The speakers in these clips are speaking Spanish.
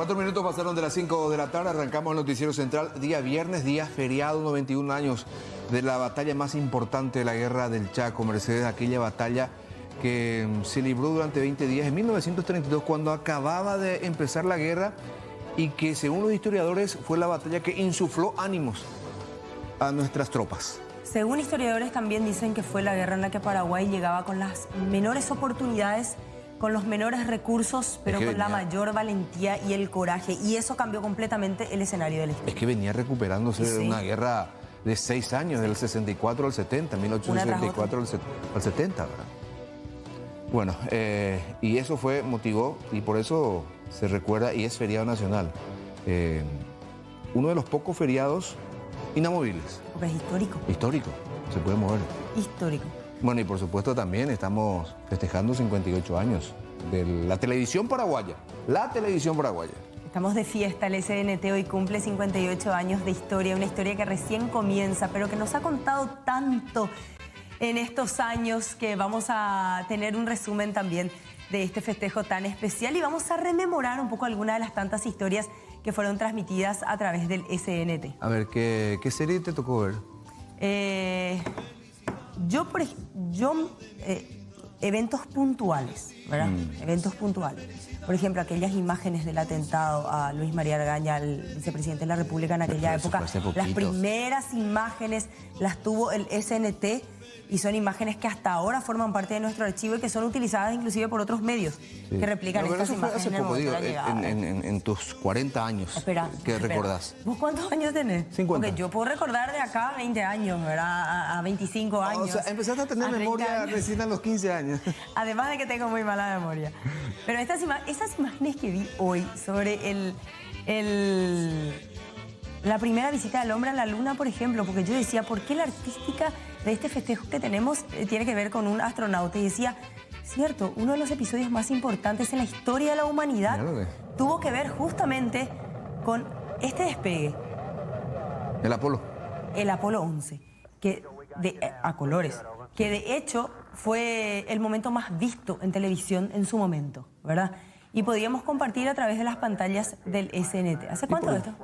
4 minutos pasaron de las 5 de la tarde, arrancamos el noticiero central, día viernes, día feriado, 91 años de la batalla más importante de la guerra del Chaco, Mercedes, aquella batalla que se libró durante 20 días en 1932, cuando acababa de empezar la guerra y que, según los historiadores, fue la batalla que insufló ánimos a nuestras tropas. Según historiadores también dicen que fue la guerra en la que Paraguay llegaba con las menores oportunidades, con los menores recursos, pero con la mayor valentía y el coraje. Y eso cambió completamente el escenario de la historia. Es que venía recuperándose de una guerra de 6 años, del 64 al 70, 1864 al 70, ¿verdad? Bueno, y eso motivó, y por eso se recuerda, y es feriado nacional. Uno de los pocos feriados inamovibles. Porque es histórico. Histórico, se puede mover. Histórico. Bueno, y por supuesto también estamos festejando 58 años de la televisión paraguaya. La televisión paraguaya. Estamos de fiesta, el SNT hoy cumple 58 años de historia, una historia que recién comienza, pero que nos ha contado tanto en estos años que vamos a tener un resumen también de este festejo tan especial y vamos a rememorar un poco algunas de las tantas historias que fueron transmitidas a través del SNT. A ver, ¿qué serie te tocó ver? Eventos puntuales, ¿verdad? Eventos puntuales. Por ejemplo, aquellas imágenes del atentado a Luis María Argaña, el vicepresidente de la República en aquella época. Las primeras imágenes las tuvo el SNT y son imágenes que hasta ahora forman parte de nuestro archivo y que son utilizadas inclusive por otros medios que replican estas imágenes. Hace poco, digo, en tus 40 años, ¿qué recordás? ¿Vos cuántos años tenés? 50. Porque yo puedo recordar de acá 20 años, ¿verdad? A 25 años. O sea, empezaste a tener memoria recién a los 15 años. Además de que tengo muy mala memoria. Pero estas imágenes que vi hoy sobre la primera visita del hombre a la luna, por ejemplo, porque yo decía, ¿por qué la artística de este festejo que tenemos tiene que ver con un astronauta? Y decía, cierto, uno de los episodios más importantes en la historia de la humanidad tuvo que ver justamente con este despegue. El Apolo. El Apolo 11, a colores, que de hecho fue el momento más visto en televisión en su momento, ¿verdad? Y podíamos compartir a través de las pantallas del SNT. ¿Hace cuánto de esto?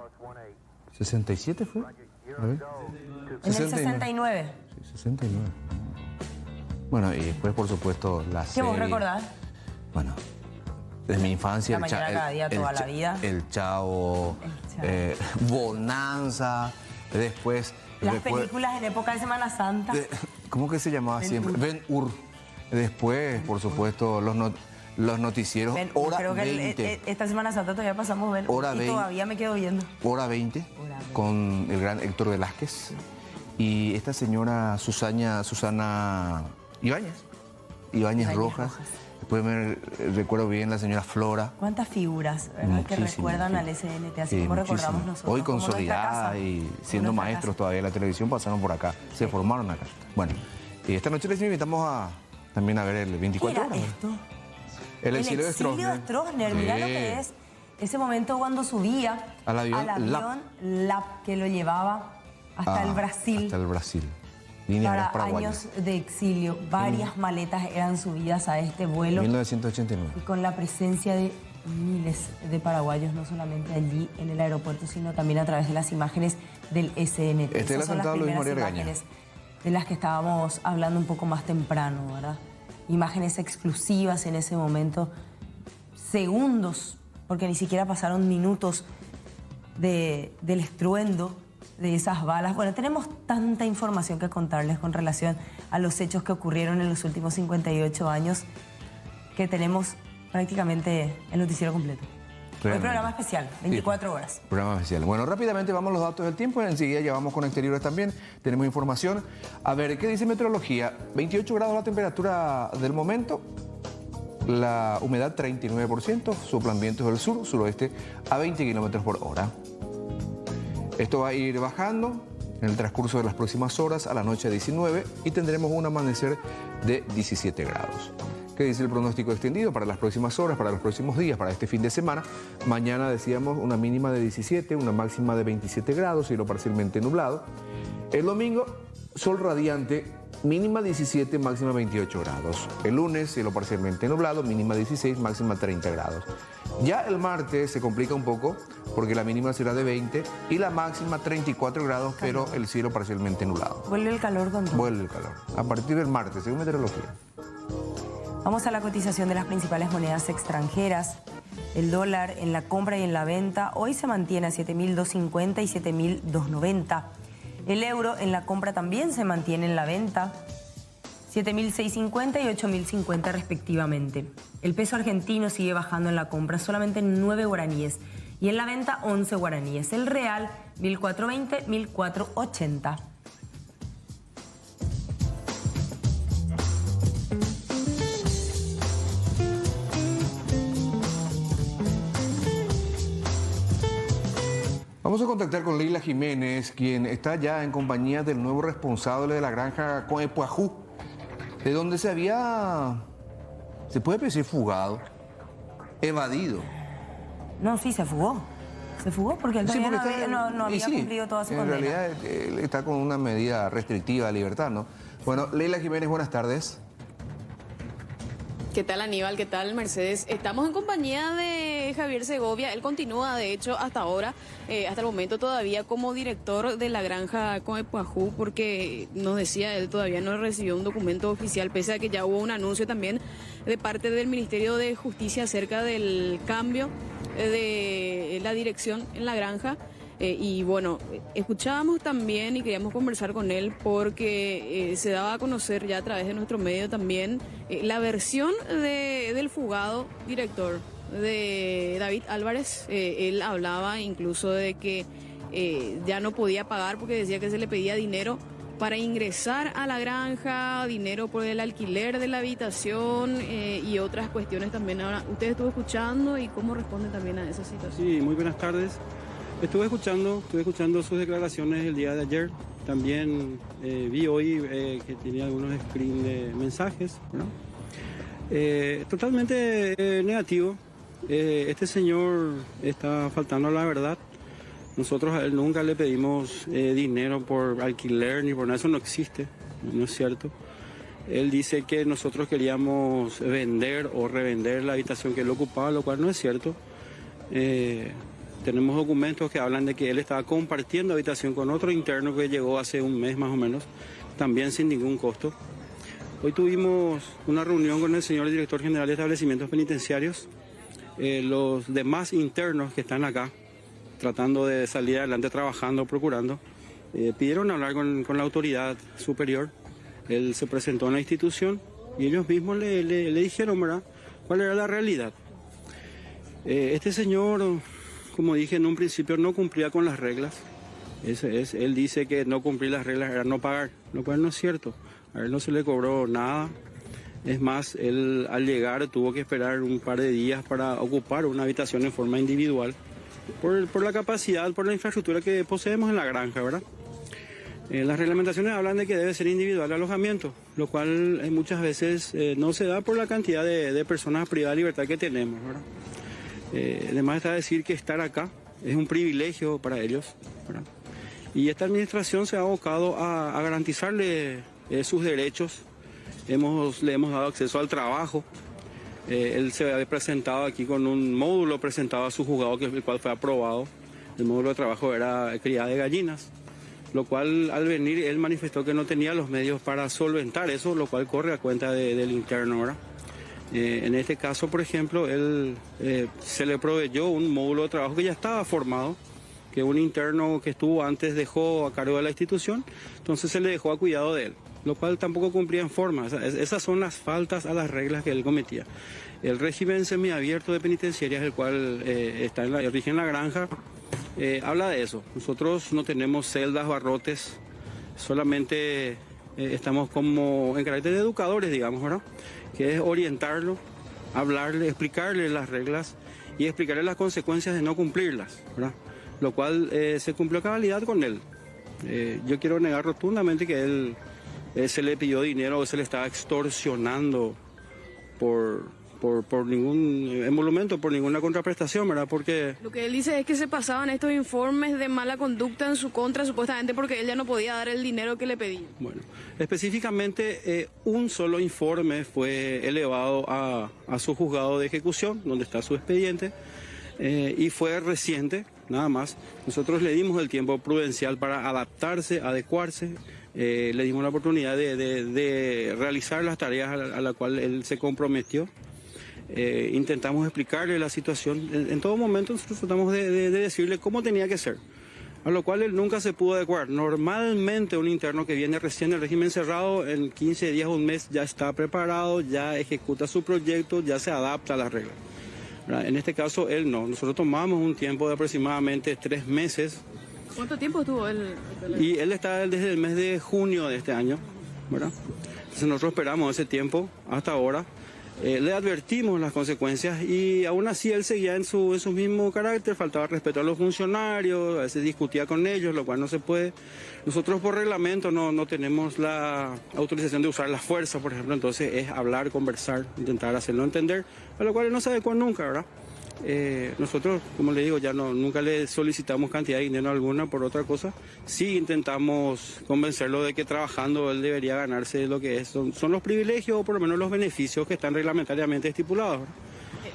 ¿67 fue? A ver. En el 69. Sí, 69. Bueno, y después, por supuesto, la serie. ¿Qué vos recordás? Bueno, desde mi infancia, La mañana cada día, toda la vida. El Chavo, Bonanza, después... Las películas en época de Semana Santa. ¿Cómo que se llamaba siempre? Ben-Hur. Después, por supuesto, los noticieros, hora creo que 20. Esta Semana Santa todavía pasamos Ben-Hur hora 20, todavía me quedo viendo. Hora 20, con el gran Héctor Velázquez. Y esta señora Susana Ibáñez Rojas. Después me recuerdo bien la señora Flora. ¿Cuántas figuras, verdad, que recuerdan al SNT? Así como recordamos nosotros. Hoy consolidada y siendo maestros todavía de la televisión, pasaron por acá, se formaron acá. Bueno, y esta noche les invitamos también a ver el 24 horas. ¿Qué era esto? El exilio de Stroessner. Mirá lo que es ese momento cuando subía al avión LAP, que lo llevaba hasta el Brasil. Hasta el Brasil. Para años de exilio, varias maletas eran subidas a este vuelo. 1989. Y con la presencia de miles de paraguayos, no solamente allí en el aeropuerto, sino también a través de las imágenes del SNT. Este es el atentado de Luis María Argaña. Imágenes de las que estábamos hablando un poco más temprano, ¿verdad? Imágenes exclusivas en ese momento, segundos, porque ni siquiera pasaron minutos del estruendo de esas balas. Bueno, tenemos tanta información que contarles con relación a los hechos que ocurrieron en los últimos 58 años que tenemos prácticamente el noticiero completo. Hoy programa especial, 24 horas. Programa especial. Bueno, rápidamente vamos a los datos del tiempo. Enseguida ya vamos con exteriores también. Tenemos información. A ver, ¿qué dice meteorología? 28 grados la temperatura del momento. La humedad 39%. Soplan vientos del sur, suroeste a 20 kilómetros por hora. Esto va a ir bajando en el transcurso de las próximas horas, a la noche 19, y tendremos un amanecer de 17 grados. ¿Qué dice el pronóstico extendido para las próximas horas, para los próximos días, para este fin de semana? Mañana decíamos una mínima de 17, una máxima de 27 grados, cielo parcialmente nublado. El domingo, sol radiante, mínima 17, máxima 28 grados. El lunes, cielo parcialmente nublado, mínima 16, máxima 30 grados. Ya el martes se complica un poco porque la mínima será de 20 y la máxima 34 grados, pero el cielo parcialmente nublado. Vuelve el calor con todo. Vuelve el calor. A partir del martes, según meteorología. Vamos a la cotización de las principales monedas extranjeras. El dólar en la compra y en la venta hoy se mantiene a 7.250 y 7.290. El euro en la compra también se mantiene en la venta, 7.650 y 8.050 respectivamente. El peso argentino sigue bajando en la compra, solamente 9 guaraníes. Y en la venta, 11 guaraníes. El real, 1.420, 1.480. Vamos a contactar con Leila Jiménez, quien está ya en compañía del nuevo responsable de la granja Coepuajú, de donde se puede decir fugado, evadido. No, sí, se fugó. Se fugó porque él todavía no había cumplido toda su condena. En realidad él está con una medida restrictiva de libertad, ¿no? Bueno, Leila Jiménez, buenas tardes. ¿Qué tal, Aníbal? ¿Qué tal, Mercedes? Estamos en compañía de Javier Segovia. Él continúa, de hecho, hasta ahora, hasta el momento todavía como director de la granja Coepuajú, porque nos decía, él todavía no recibió un documento oficial, pese a que ya hubo un anuncio también de parte del Ministerio de Justicia acerca del cambio de la dirección en la granja. Y bueno, escuchábamos también y queríamos conversar con él porque se daba a conocer ya a través de nuestro medio también la versión del fugado director de David Álvarez. Él hablaba incluso de que ya no podía pagar porque decía que se le pedía dinero para ingresar a la granja, dinero por el alquiler de la habitación y otras cuestiones también. Ahora, usted estuvo escuchando y cómo responde también a esa situación. Sí, muy buenas tardes. Estuve escuchando sus declaraciones el día de ayer. También vi hoy que tenía algunos screens de mensajes, ¿no? Totalmente negativo. Este señor está faltando a la verdad. Nosotros a él nunca le pedimos dinero por alquiler ni por nada. Eso no existe, no es cierto. Él dice que nosotros queríamos vender o revender la habitación que él ocupaba, lo cual no es cierto. Tenemos documentos que hablan de que él estaba compartiendo habitación con otro interno que llegó hace un mes más o menos, también sin ningún costo. Hoy tuvimos una reunión con el señor director general de establecimientos penitenciarios. Los demás internos que están acá, tratando de salir adelante, trabajando, procurando, pidieron hablar con la autoridad superior. Él se presentó en la institución y ellos mismos le dijeron, ¿verdad?, cuál era la realidad. Este señor, como dije en un principio, no cumplía con las reglas. Él dice que no cumplir las reglas era no pagar, lo cual no es cierto. A él no se le cobró nada. Es más, él al llegar tuvo que esperar un par de días para ocupar una habitación en forma individual por la capacidad, por la infraestructura que poseemos en la granja, ¿verdad? Las reglamentaciones hablan de que debe ser individual el alojamiento, lo cual muchas veces no se da por la cantidad de personas privadas de libertad que tenemos, ¿verdad? Además está decir que estar acá es un privilegio para ellos, ¿verdad? Y esta administración se ha abocado a garantizarle sus derechos. Le hemos dado acceso al trabajo. Él se había presentado aquí con un módulo presentado a su juzgado, el cual fue aprobado. El módulo de trabajo era criada de gallinas, lo cual al venir él manifestó que no tenía los medios para solventar eso, lo cual corre a cuenta del interno, ¿verdad? En este caso, por ejemplo, él se le proveyó un módulo de trabajo que ya estaba formado, que un interno que estuvo antes dejó a cargo de la institución, entonces se le dejó a cuidado de él, lo cual tampoco cumplía en forma. Esas son las faltas a las reglas que él cometía. El régimen semiabierto de penitenciarias, el cual rige en la granja, habla de eso. Nosotros no tenemos celdas, barrotes, solamente estamos como en carácter de educadores, digamos, ¿verdad?, que es orientarlo, hablarle, explicarle las reglas y explicarle las consecuencias de no cumplirlas, ¿verdad?, lo cual se cumplió a cabalidad con él. Yo quiero negar rotundamente que él se le pidió dinero o se le estaba extorsionando por por ningún emolumento, por ninguna contraprestación, ¿verdad? Porque Lo que él dice es que se pasaban estos informes de mala conducta en su contra, supuestamente porque él ya no podía dar el dinero que le pedía. bueno, específicamente un solo informe fue elevado a su juzgado de ejecución, donde está su expediente, y fue reciente, nada más. Nosotros le dimos el tiempo prudencial para adaptarse, adecuarse, le dimos la oportunidad de realizar las tareas a la cual él se comprometió. Intentamos explicarle la situación. En todo momento nosotros tratamos de decirle cómo tenía que ser, a lo cual él nunca se pudo adecuar. Normalmente un interno que viene recién del régimen cerrado, en 15 días o un mes ya está preparado, ya ejecuta su proyecto, ya se adapta a las reglas, ¿verdad? En este caso él no. Nosotros tomamos un tiempo de aproximadamente 3 meses. ¿Cuánto tiempo estuvo él? Y él está desde el mes de junio de este año, ¿verdad? Entonces nosotros esperamos ese tiempo hasta ahora. Le advertimos las consecuencias y aún así él seguía en su mismo carácter, faltaba respeto a los funcionarios, a veces discutía con ellos, lo cual no se puede. Nosotros por reglamento no tenemos la autorización de usar la fuerza, por ejemplo, entonces es hablar, conversar, intentar hacerlo entender, a lo cual él no se adecuó nunca, ¿verdad? Nosotros, como le digo, ya nunca le solicitamos cantidad de dinero alguna por otra cosa. Sí intentamos convencerlo de que trabajando él debería ganarse lo que son los privilegios o por lo menos los beneficios que están reglamentariamente estipulados, ¿verdad?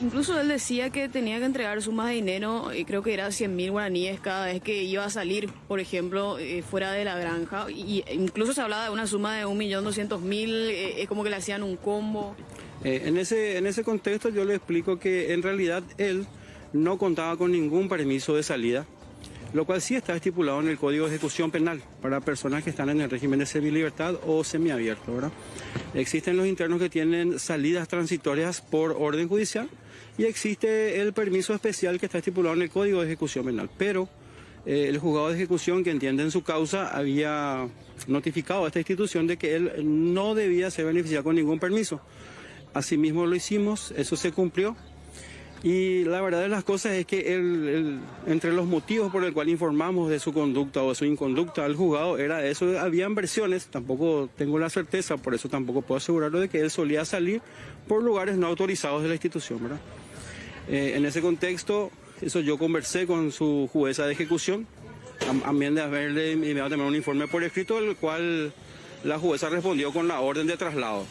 Incluso él decía que tenía que entregar sumas de dinero, y creo que era 100.000 guaraníes cada vez que iba a salir, por ejemplo, fuera de la granja. Y incluso se hablaba de una suma de 1.200.000, es como que le hacían un combo. En ese contexto yo le explico que en realidad él no contaba con ningún permiso de salida, lo cual sí está estipulado en el Código de Ejecución Penal para personas que están en el régimen de semilibertad o semiabierto, ¿verdad? Existen los internos que tienen salidas transitorias por orden judicial y existe el permiso especial que está estipulado en el Código de Ejecución Penal, pero el juzgado de ejecución que entiende en su causa había notificado a esta institución de que él no debía ser beneficiado con ningún permiso. Asimismo lo hicimos, eso se cumplió y la verdad de las cosas es que entre los motivos por el cual informamos de su conducta o de su inconducta al juzgado era eso. Habían versiones, tampoco tengo la certeza, por eso tampoco puedo asegurarlo, de que él solía salir por lugares no autorizados de la institución, ¿verdad? En ese contexto, eso yo conversé con su jueza de ejecución, también de haberle enviado también un informe por escrito, el cual la jueza respondió con la orden de traslado,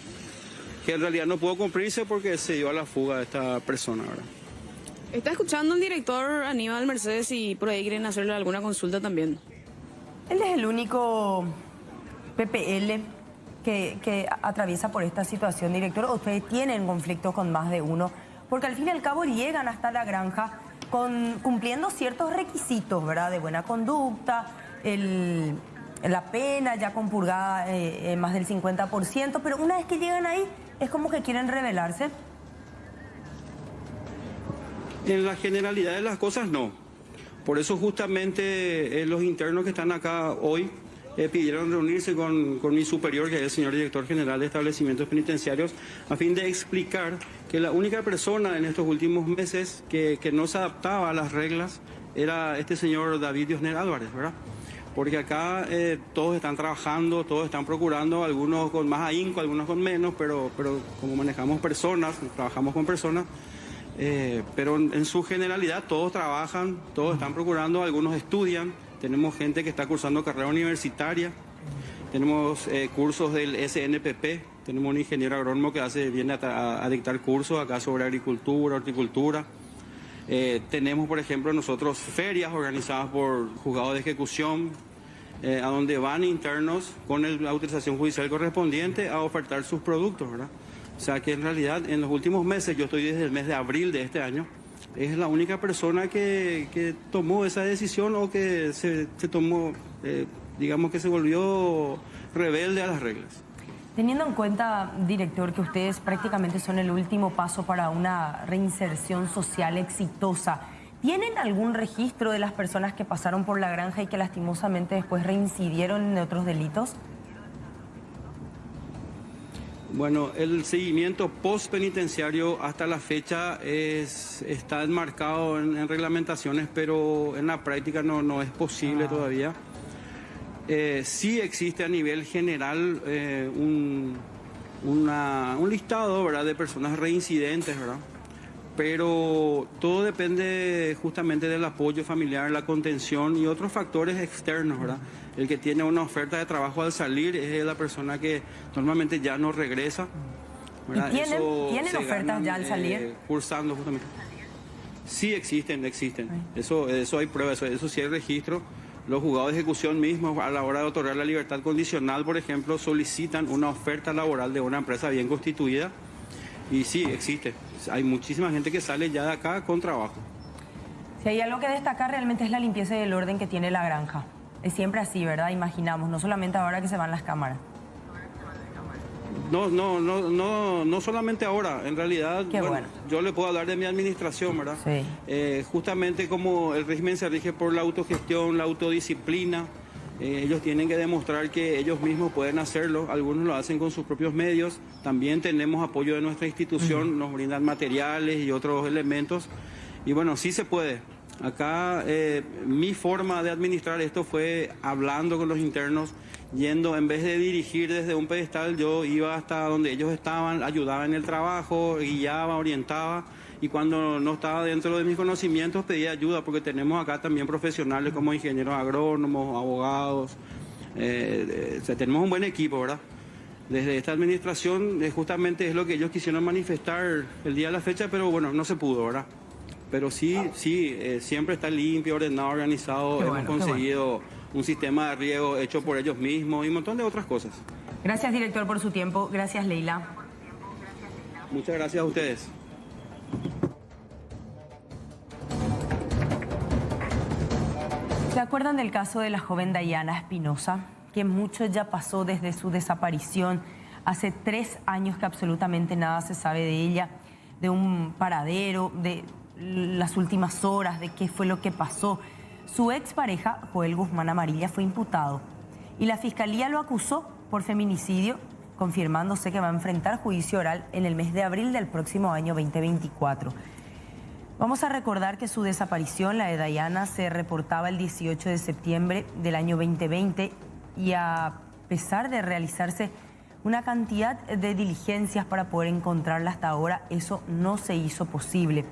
que en realidad no pudo cumplirse porque se dio a la fuga de esta persona, ¿verdad? Está escuchando el director Aníbal Mercedes y por ahí quieren hacerle alguna consulta también. Él es el único PPL que atraviesa por esta situación, director. ¿Ustedes tienen conflictos con más de uno? Porque al fin y al cabo llegan hasta la granja cumpliendo ciertos requisitos, ¿verdad? De buena conducta, la pena ya compurgada más del 50%, pero una vez que llegan ahí es como que quieren rebelarse. En la generalidad de las cosas no. Por eso justamente los internos que están acá hoy pidieron reunirse con mi superior, que es el señor director general de establecimientos penitenciarios, a fin de explicar que la única persona en estos últimos meses que no se adaptaba a las reglas era este señor David Diosner Álvarez, ¿verdad? Porque acá todos están trabajando, todos están procurando, algunos con más ahínco, algunos con menos, pero como manejamos personas, trabajamos con personas, pero en su generalidad todos trabajan, todos están procurando, algunos estudian, tenemos gente que está cursando carrera universitaria, tenemos cursos del SNPP, tenemos un ingeniero agrónomo que viene a dictar cursos acá sobre agricultura, horticultura. Tenemos, por ejemplo, nosotros ferias organizadas por juzgados de ejecución, a donde van internos con la autorización judicial correspondiente a ofertar sus productos, ¿verdad? O sea que en realidad en los últimos meses, yo estoy desde el mes de abril de este año, es la única persona que tomó esa decisión o que se tomó, digamos que se volvió rebelde a las reglas. Teniendo en cuenta, director, que ustedes prácticamente son el último paso para una reinserción social exitosa, ¿tienen algún registro de las personas que pasaron por la granja y que lastimosamente después reincidieron en otros delitos? Bueno, el seguimiento postpenitenciario hasta la fecha está enmarcado en reglamentaciones, pero en la práctica no es posible todavía. Sí existe a nivel general un listado, ¿verdad?, de personas reincidentes, ¿verdad? Pero todo depende justamente del apoyo familiar, la contención y otros factores externos, ¿verdad? El que tiene una oferta de trabajo al salir es la persona que normalmente ya no regresa, ¿verdad? ¿Y tienen ofertas ya al salir? Cursando justamente. Sí existen. Eso hay pruebas, eso sí hay registro. Los juzgados de ejecución mismos, a la hora de otorgar la libertad condicional, por ejemplo, solicitan una oferta laboral de una empresa bien constituida. Y sí, existe. Hay muchísima gente que sale ya de acá con trabajo. Si hay algo que destacar realmente es la limpieza y el orden que tiene la granja. Es siempre así, ¿verdad? Imaginamos, no solamente ahora que se van las cámaras. No solamente ahora, en realidad, bueno, yo le puedo hablar de mi administración, ¿verdad? Sí. Justamente como el régimen se rige por la autogestión, la autodisciplina, ellos tienen que demostrar que ellos mismos pueden hacerlo, algunos lo hacen con sus propios medios, también tenemos apoyo de nuestra institución, nos brindan materiales y otros elementos, y bueno, sí se puede. Acá mi forma de administrar esto fue hablando con los internos, yendo, en vez de dirigir desde un pedestal, yo iba hasta donde ellos estaban, ayudaba en el trabajo, guiaba, orientaba, y cuando no estaba dentro de mis conocimientos pedía ayuda, porque tenemos acá también profesionales como ingenieros agrónomos, abogados, tenemos un buen equipo, ¿verdad? Desde esta administración justamente es lo que ellos quisieron manifestar el día de la fecha, pero bueno, no se pudo, ¿verdad? Pero sí, siempre está limpio, ordenado, organizado. Hemos conseguido un sistema de riego hecho por ellos mismos y un montón de otras cosas. Gracias, director, por su tiempo. Gracias, Leila. Muchas gracias a ustedes. ¿Se acuerdan del caso de la joven Dayana Espinosa? Que mucho ya pasó desde su desaparición. Hace 3 años que absolutamente nada se sabe de ella, de un paradero, de las últimas horas, de qué fue lo que pasó. Su expareja, Joel Guzmán Amarilla, fue imputado y la fiscalía lo acusó por feminicidio, confirmándose que va a enfrentar juicio oral en el mes de abril del próximo año 2024. Vamos a recordar que su desaparición, la de Dayana, se reportaba el 18 de septiembre del año 2020 y a pesar de realizarse una cantidad de diligencias para poder encontrarla hasta ahora, eso no se hizo posible.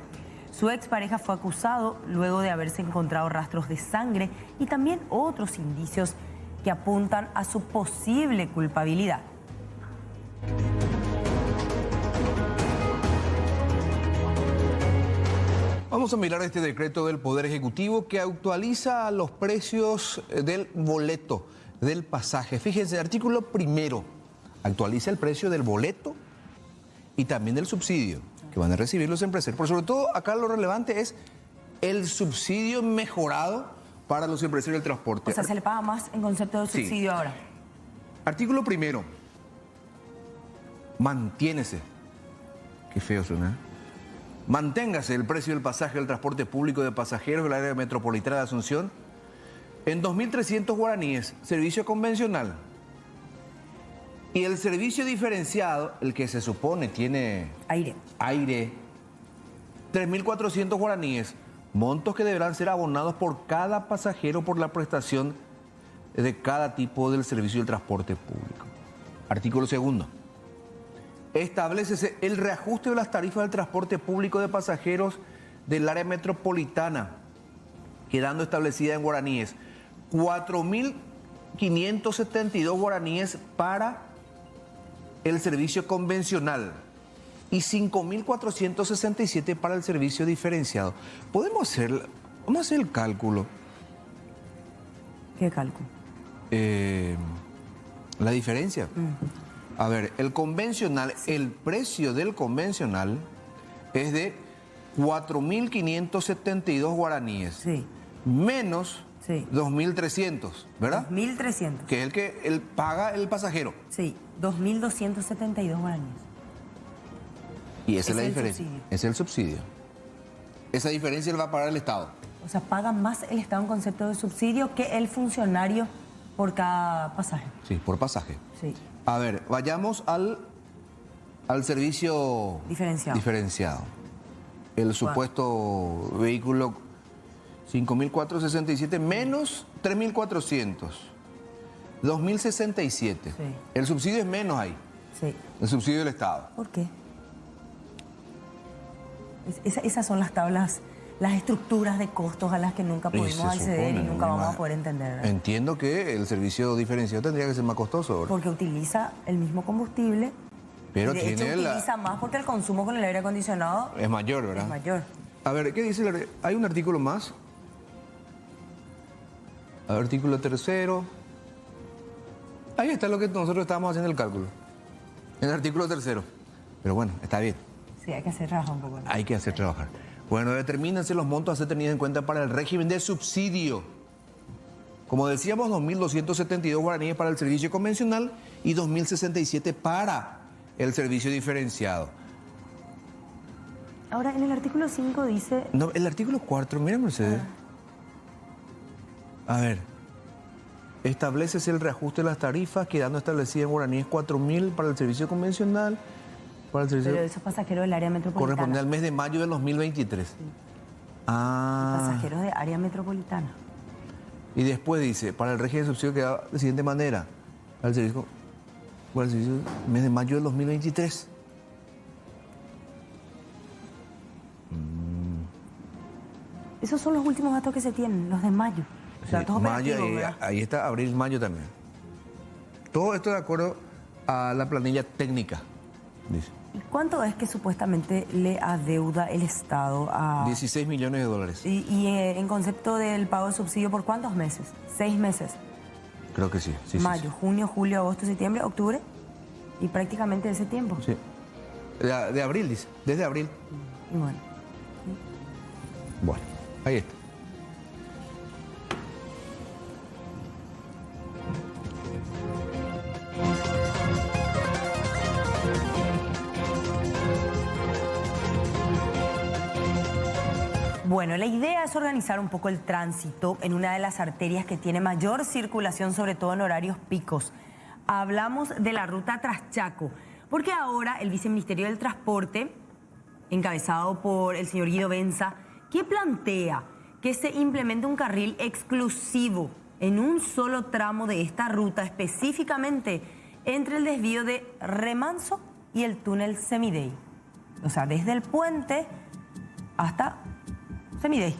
Su expareja fue acusado luego de haberse encontrado rastros de sangre y también otros indicios que apuntan a su posible culpabilidad. Vamos a mirar este decreto del Poder Ejecutivo que actualiza los precios del boleto, del pasaje. Fíjense, el artículo primero actualiza el precio del boleto y también del subsidio que van a recibir los empresarios. Pero sobre todo acá lo relevante es el subsidio mejorado para los empresarios del transporte. O sea, se le paga más en concepto de subsidio ahora. Artículo primero. Mantiénese. Qué feo suena. Manténgase el precio del pasaje del transporte público de pasajeros del área metropolitana de Asunción en 2.300 guaraníes, servicio convencional. Y el servicio diferenciado, el que se supone tiene aire, 3.400 guaraníes, montos que deberán ser abonados por cada pasajero por la prestación de cada tipo del servicio del transporte público. Artículo segundo. Establécese el reajuste de las tarifas del transporte público de pasajeros del área metropolitana, quedando establecida en guaraníes 4.572 guaraníes para el servicio convencional y 5.467 para el servicio diferenciado. Vamos a hacer el cálculo. ¿Qué cálculo? La diferencia. A ver, el convencional, el precio del convencional es de 4.572 guaraníes. Sí. Menos 2.300, ¿verdad? 2.300. Que es el que paga el pasajero. Sí, 2.272 guaraníes. Y esa es la diferencia. Es el subsidio. Esa diferencia la va a pagar el Estado. O sea, paga más el Estado en concepto de subsidio que el funcionario por cada pasaje. Sí, por pasaje. Sí. A ver, vayamos al servicio diferenciado. El supuesto vehículo 5.467 menos 3.400. 2.067. Sí. El subsidio es menos ahí. Sí. El subsidio del Estado. ¿Por qué? Esas son las tablas, las estructuras de costos a las que nunca pudimos acceder y nunca vamos a poder entender, ¿verdad? Entiendo que el servicio diferenciado tendría que ser más costoso, ¿verdad? Porque utiliza el mismo combustible. Pero de hecho, tiene utiliza más porque el consumo con el aire acondicionado es mayor, ¿verdad? es mayor. A ver, ¿qué dice? Hay un artículo más. Artículo 3º. Ahí está lo que nosotros estábamos haciendo el cálculo. En el artículo 3º. Pero bueno, está bien. Sí, hay que hacer trabajar un poco, ¿no? Hay que hacer trabajar. Bueno, determínense los montos a ser tenidos en cuenta para el régimen de subsidio. Como decíamos, 2.272 guaraníes para el servicio convencional y 2.067 para el servicio diferenciado. Ahora, en el artículo 5 dice... No, el artículo 4, mira, Mercedes. A ver. Establécese el reajuste de las tarifas, quedando establecida en guaraníes 4.000 para el servicio convencional, para el servicio... Pero esos pasajeros del área metropolitana. Corresponde al mes de mayo del 2023. Sí. Pasajeros de área metropolitana. Y después dice, para el régimen de subsidio queda de la siguiente manera. Para el servicio mes de mayo del 2023. Esos son los últimos datos que se tienen, los de mayo. Sí, Datos mayo, operativos, ahí está abril, mayo también. Todo esto de acuerdo a la planilla técnica, dice. ¿Y cuánto es que supuestamente le adeuda el Estado a...? 16 millones de dólares. ¿Y en concepto del pago del subsidio por cuántos meses? 6 meses. Creo que sí. Mayo, junio, julio, agosto, septiembre, octubre. Y prácticamente ese tiempo. Sí. De abril, dice. Desde abril. Y bueno. Bueno, ahí está. Bueno, la idea es organizar un poco el tránsito en una de las arterias que tiene mayor circulación, sobre todo en horarios picos. Hablamos de la ruta Traschaco, porque ahora el Viceministerio del Transporte, encabezado por el señor Guido Benza, que plantea que se implemente un carril exclusivo en un solo tramo de esta ruta, específicamente entre el desvío de Remanso y el túnel Semidey. O sea, desde el puente hasta Semidey,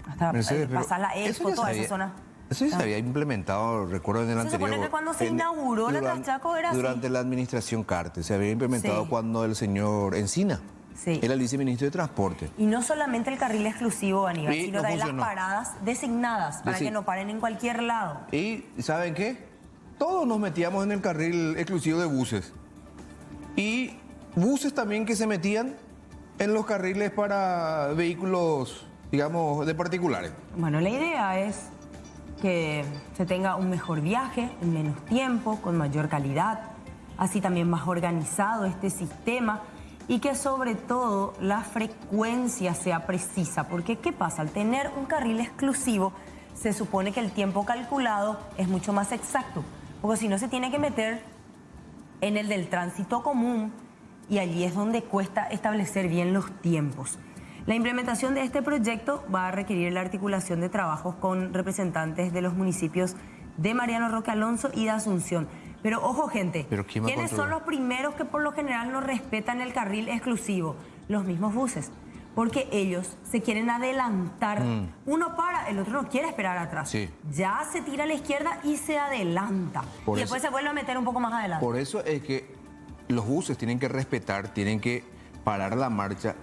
hasta Mercedes, pasar la Expo, toda esa zona. Eso ya se había implementado, recuerdo en el anterior. Se supone que cuando se inauguró la Traschaco era así. Durante la administración Cartes, se había implementado cuando el señor Encina era el viceministro de Transporte. Y no solamente el carril exclusivo, Aníbal, sino también las paradas designadas para que no paren en cualquier lado. Y ¿saben qué? Todos nos metíamos en el carril exclusivo de buses. Y buses también que se metían en los carriles para vehículos, digamos, de particulares. Bueno, la idea es que se tenga un mejor viaje en menos tiempo, con mayor calidad, así también más organizado este sistema y que sobre todo la frecuencia sea precisa. Porque ¿qué pasa? Al tener un carril exclusivo se supone que el tiempo calculado es mucho más exacto, porque si no se tiene que meter en el del tránsito común y allí es donde cuesta establecer bien los tiempos. La implementación de este proyecto va a requerir la articulación de trabajos con representantes de los municipios de Mariano Roque Alonso y de Asunción. Pero ojo, gente, ¿quiénes son los primeros que por lo general no respetan el carril exclusivo? Los mismos buses, porque ellos se quieren adelantar. Uno para, el otro no quiere esperar atrás. Sí. Ya se tira a la izquierda y se adelanta. Y después se vuelve a meter un poco más adelante. Por eso es que los buses tienen que respetar, tienen que parar la marcha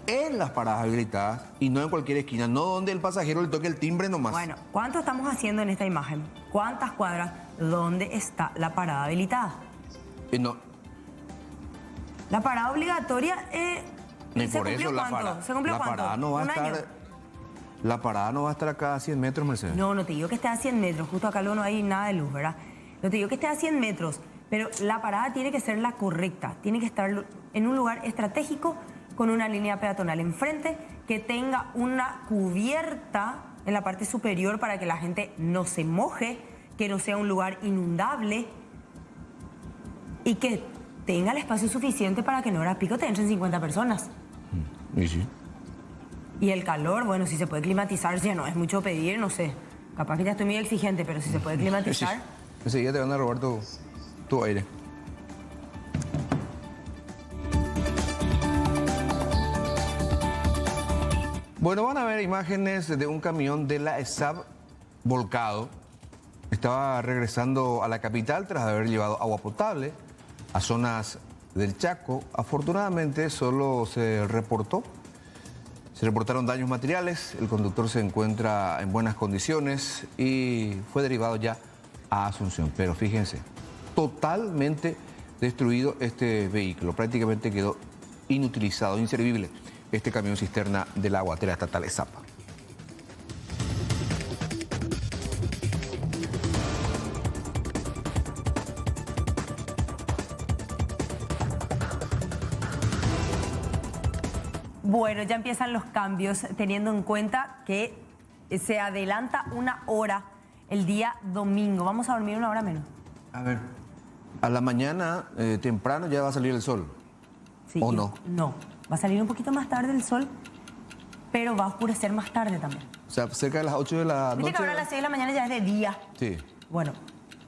en las paradas habilitadas y no en cualquier esquina, no donde el pasajero le toque el timbre nomás. Bueno, ¿cuánto estamos haciendo en esta imagen? ¿Cuántas cuadras? ¿Dónde está la parada habilitada? No. La parada obligatoria, Ni ¿se por cumplió eso cuánto? ¿Se cumplió cuánto? Parada no va a estar, la parada no va a estar acá a 100 metros, Mercedes. No, no te digo que esté a 100 metros, justo acá no hay nada de luz, ¿verdad? No te digo que esté a 100 metros, pero la parada tiene que ser la correcta, tiene que estar en un lugar estratégico con una línea peatonal enfrente, que tenga una cubierta en la parte superior para que la gente no se moje, que no sea un lugar inundable y que tenga el espacio suficiente para que en hora pico te entren 50 personas. Y sí. Y el calor, bueno, si se puede climatizar, ya no es mucho pedir, no sé. Capaz que ya estoy muy exigente, pero si se puede climatizar. Enseguida te van a robar tu aire. Bueno, van a ver imágenes de un camión de la ESAB volcado. Estaba regresando a la capital tras haber llevado agua potable a zonas del Chaco. Afortunadamente solo se reportaron daños materiales. El conductor se encuentra en buenas condiciones y fue derivado ya a Asunción. Pero fíjense, totalmente destruido este vehículo. Prácticamente quedó inutilizado, inservible este camión cisterna de la aguatera estatal ESAB. Bueno, ya empiezan los cambios, teniendo en cuenta que se adelanta una hora el día domingo. Vamos a dormir una hora menos. A ver, a la mañana temprano ya va a salir el sol. Sí, ¿O no? No, va a salir un poquito más tarde el sol, pero va a oscurecer más tarde también. O sea, cerca de las 8 de la Viste noche. que ahora a las 6 de la mañana ya es de día. Sí. Bueno,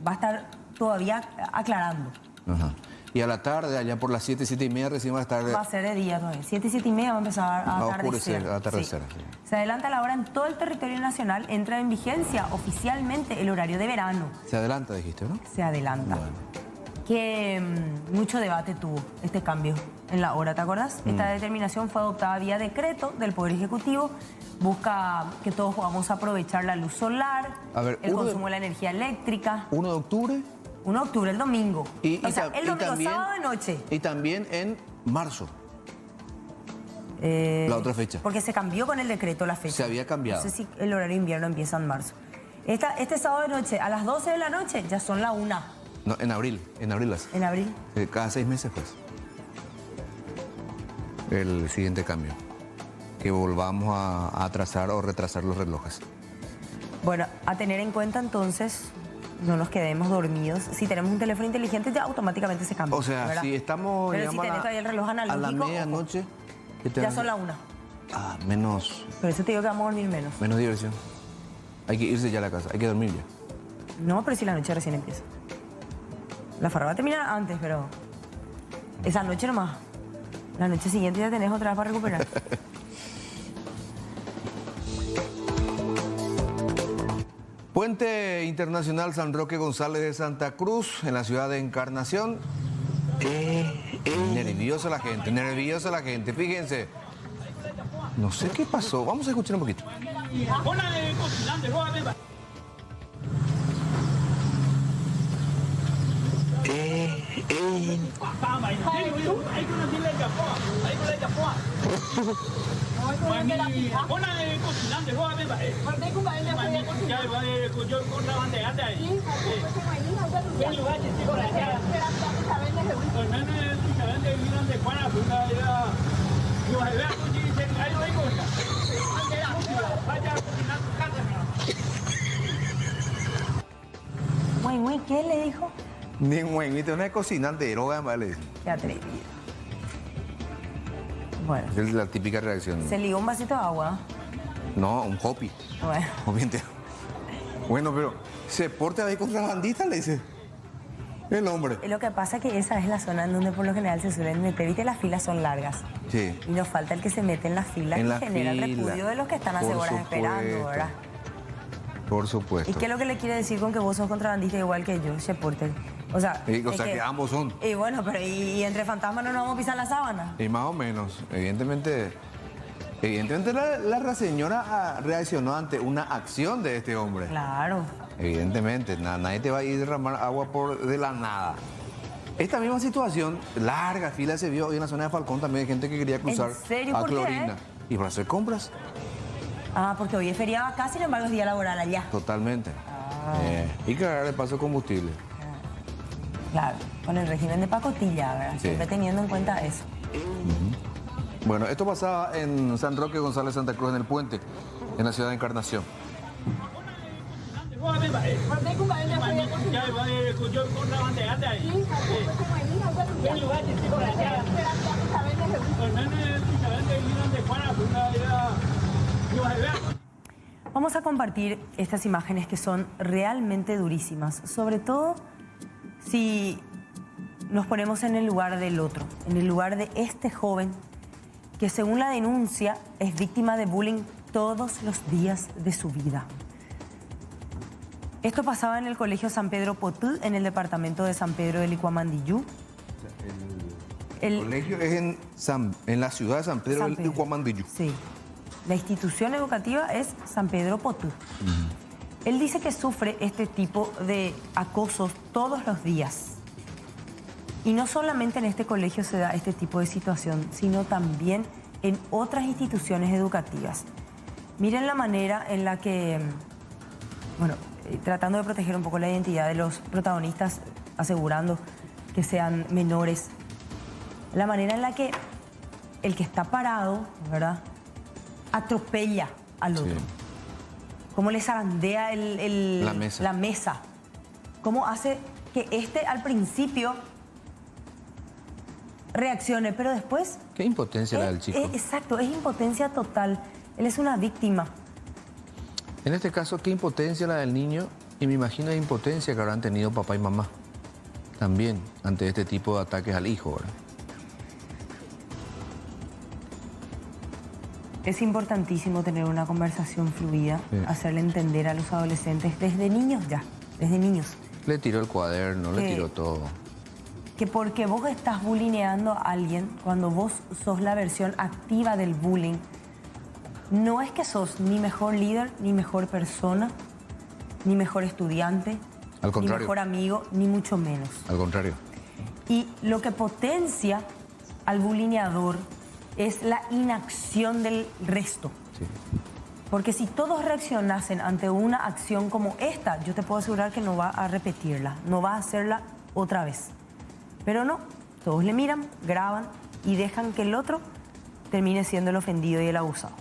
va a estar todavía aclarando. Ajá. Y a la tarde, allá por las 7, 7 y media, recién va a estar... Va a ser de día todavía. 7 y 7 y media va a empezar a oscurecer, atardecer. sí. Se adelanta la hora en todo el territorio nacional. Entra en vigencia oficialmente el horario de verano. Se adelanta, dijiste, ¿no? Se adelanta. Bueno. Que mucho debate tuvo este cambio en la hora, ¿te acuerdas? Esta determinación fue adoptada vía decreto del Poder Ejecutivo. Busca que todos podamos aprovechar la luz solar, A ver, el consumo de la energía eléctrica. 1 de octubre 1 de octubre, el domingo. y El domingo, también, sábado de noche. y también en marzo. La otra fecha. Porque se cambió con el decreto la fecha. Se había cambiado. No sé si el horario de invierno empieza en marzo. Este sábado de noche, a las 12 de la noche, ya son la 1. No, en abril las. En abril. Cada 6 meses, pues. El siguiente cambio. Que volvamos a atrasar o retrasar los relojes. Bueno, a tener en cuenta entonces, no nos quedemos dormidos. Si tenemos un teléfono inteligente, ya automáticamente se cambia. O sea, ¿verdad? si estamos, Pero digamos, si tenés todavía el reloj a la analógico, medianoche... ya son la 1. Menos Por eso te digo que vamos a dormir menos. diversión. Hay que irse ya a la casa, hay que dormir ya. No, pero si la noche recién empieza. La farra va a terminar antes, pero esa noche nomás. La noche siguiente ya tenés otra vez para recuperar. Puente Internacional San Roque González de Santa Cruz, en la ciudad de Encarnación. Nerviosa la gente, fíjense. No sé qué pasó, vamos a escuchar un poquito. Güey, ¿qué le dijo? Ni güey, una cocinante de droga, vale. Qué atrevido. Bueno, Es la típica reacción. se ligó un vasito de agua. No, un hopi. Bueno, Hopi entero. Bueno, pero se porta ahí contrabandista, le dice. El hombre. lo que pasa es que esa es la zona en donde por lo general se suelen meter y que las filas son largas. Sí. Y nos falta el que se mete en la fila En y la genera el fila. repudio de los que están hace Por horas esperando, supuesto. ¿verdad? Por supuesto. ¿Y qué es lo que le quiere decir con que vos sos contrabandista igual que yo, Che Porter? O sea, que ambos son. Y bueno, pero y entre fantasmas no nos vamos a pisar la sábana. Y más o menos, evidentemente la señora reaccionó ante una acción de este hombre. Claro. Evidentemente, nadie te va a ir a derramar agua de la nada. Esta misma situación, larga fila se vio hoy en la zona de Falcón también, de gente que quería cruzar ¿En serio? a ¿Por qué? Clorinda. Y para hacer compras, Ah, porque hoy es feriado acá, sin embargo es día laboral allá. totalmente. Y cargar de paso combustible. Claro, con el régimen de pacotilla, ¿verdad? Sí. Siempre teniendo en cuenta eso. Bueno, esto pasaba en San Roque González Santa Cruz, en el puente, en la ciudad de Encarnación. Vamos a compartir estas imágenes que son realmente durísimas, sobre todo si nos ponemos en el lugar del otro, en el lugar de este joven que según la denuncia es víctima de bullying todos los días de su vida. Esto pasaba en el Colegio San Pedro Potl, en el departamento de San Pedro de Licuamandillú. El colegio es en la ciudad de San Pedro del Licuamandillú. Sí. La institución educativa es San Pedro Potl. Él dice que sufre este tipo de acosos todos los días. Y no solamente en este colegio se da este tipo de situación, sino también en otras instituciones educativas. Miren la manera en la que, bueno, tratando de proteger un poco la identidad de los protagonistas, asegurando que sean menores, la manera en la que el que está parado, ¿verdad?, atropella al otro. Sí. Cómo le zarandea la mesa. Cómo hace que al principio reaccione, pero después... Qué impotencia la del chico. Exacto, es impotencia total. Él es una víctima. En este caso, qué impotencia la del niño, y me imagino la impotencia que habrán tenido papá y mamá también ante este tipo de ataques al hijo, ¿verdad? Es importantísimo tener una conversación fluida, sí, hacerle entender a los adolescentes desde niños ya, desde niños. Le tiró el cuaderno, le tiró todo. Que porque vos estás bulineando a alguien, cuando vos sos la versión activa del bullying, no es que sos ni mejor líder, ni mejor persona, ni mejor estudiante, al contrario, ni mejor amigo, ni mucho menos. Al contrario. Y lo que potencia al bulineador es la inacción del resto. Sí. Porque si todos reaccionasen ante una acción como esta, yo te puedo asegurar que no va a repetirla, no va a hacerla otra vez. Pero no, todos le miran, graban y dejan que el otro termine siendo el ofendido y el abusado.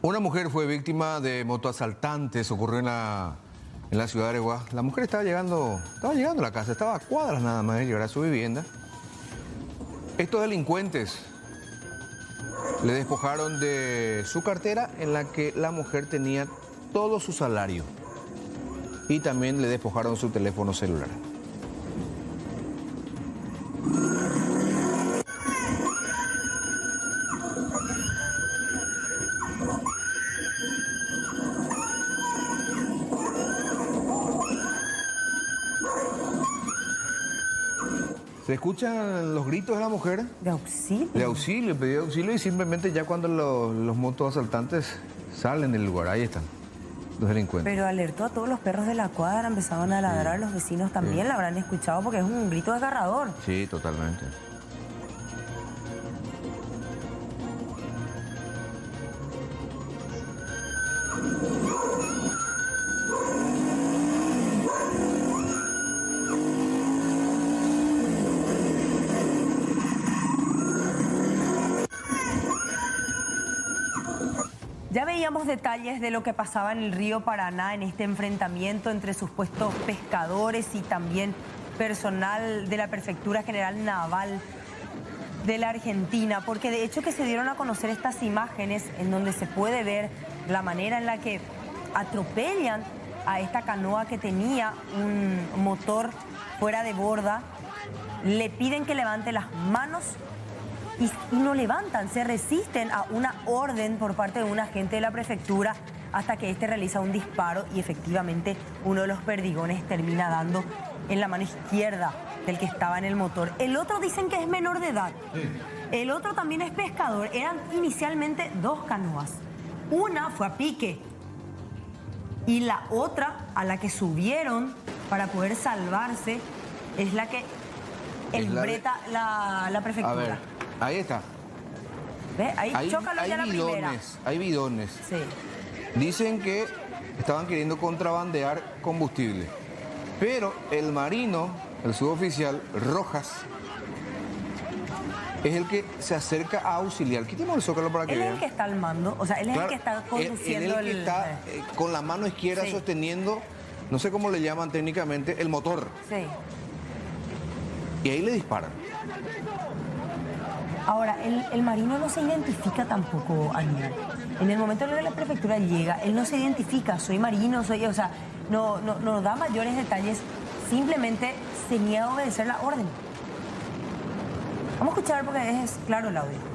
Una mujer fue víctima de motoasaltantes, ocurrió en la ciudad de Areguá. La mujer estaba llegando a la casa, estaba a cuadras nada más de llegar a su vivienda. Estos delincuentes le despojaron de su cartera, en la que la mujer tenía todo su salario, y también le despojaron su teléfono celular. Se escuchan los gritos de la mujer. ¿De auxilio? De auxilio, pedido auxilio, y simplemente ya cuando los motoasaltantes salen del lugar, ahí están los delincuentes. Pero alertó a todos los perros de la cuadra, empezaban a ladrar, los vecinos también la habrán escuchado porque es un grito desgarrador. Sí, totalmente. Ya veíamos detalles de lo que pasaba en el río Paraná en este enfrentamiento entre supuestos pescadores y también personal de la Prefectura General Naval de la Argentina, porque de hecho que se dieron a conocer estas imágenes en donde se puede ver la manera en la que atropellan a esta canoa que tenía un motor fuera de borda, le piden que levante las manos y no levantan, se resisten a una orden por parte de un agente de la prefectura hasta que este realiza un disparo y efectivamente uno de los perdigones termina dando en la mano izquierda del que estaba en el motor. El otro dicen que es menor de edad. Sí. El otro también es pescador. Eran inicialmente dos canoas. Una fue a pique y la otra a la que subieron para poder salvarse es la que embreta la prefectura. A ver, ahí está. ¿Ve? Ahí chócalo ya la primera. Hay bidones. Sí. Dicen que estaban queriendo contrabandear combustible. Pero el marino, el suboficial Rojas, es el que se acerca a auxiliar. Quitemos el zócalo para que vean. Él es el que está al mando, o sea, él es el que está conduciendo él es el que está con la mano izquierda sosteniendo, no sé cómo le llaman técnicamente, el motor. Sí. Y ahí le disparan. Ahora, el marino no se identifica tampoco, Aníbal. En el momento en que la prefectura llega, él no se identifica, soy marino, o sea, no da mayores detalles, simplemente se niega a obedecer la orden. Vamos a escuchar porque es claro el audio.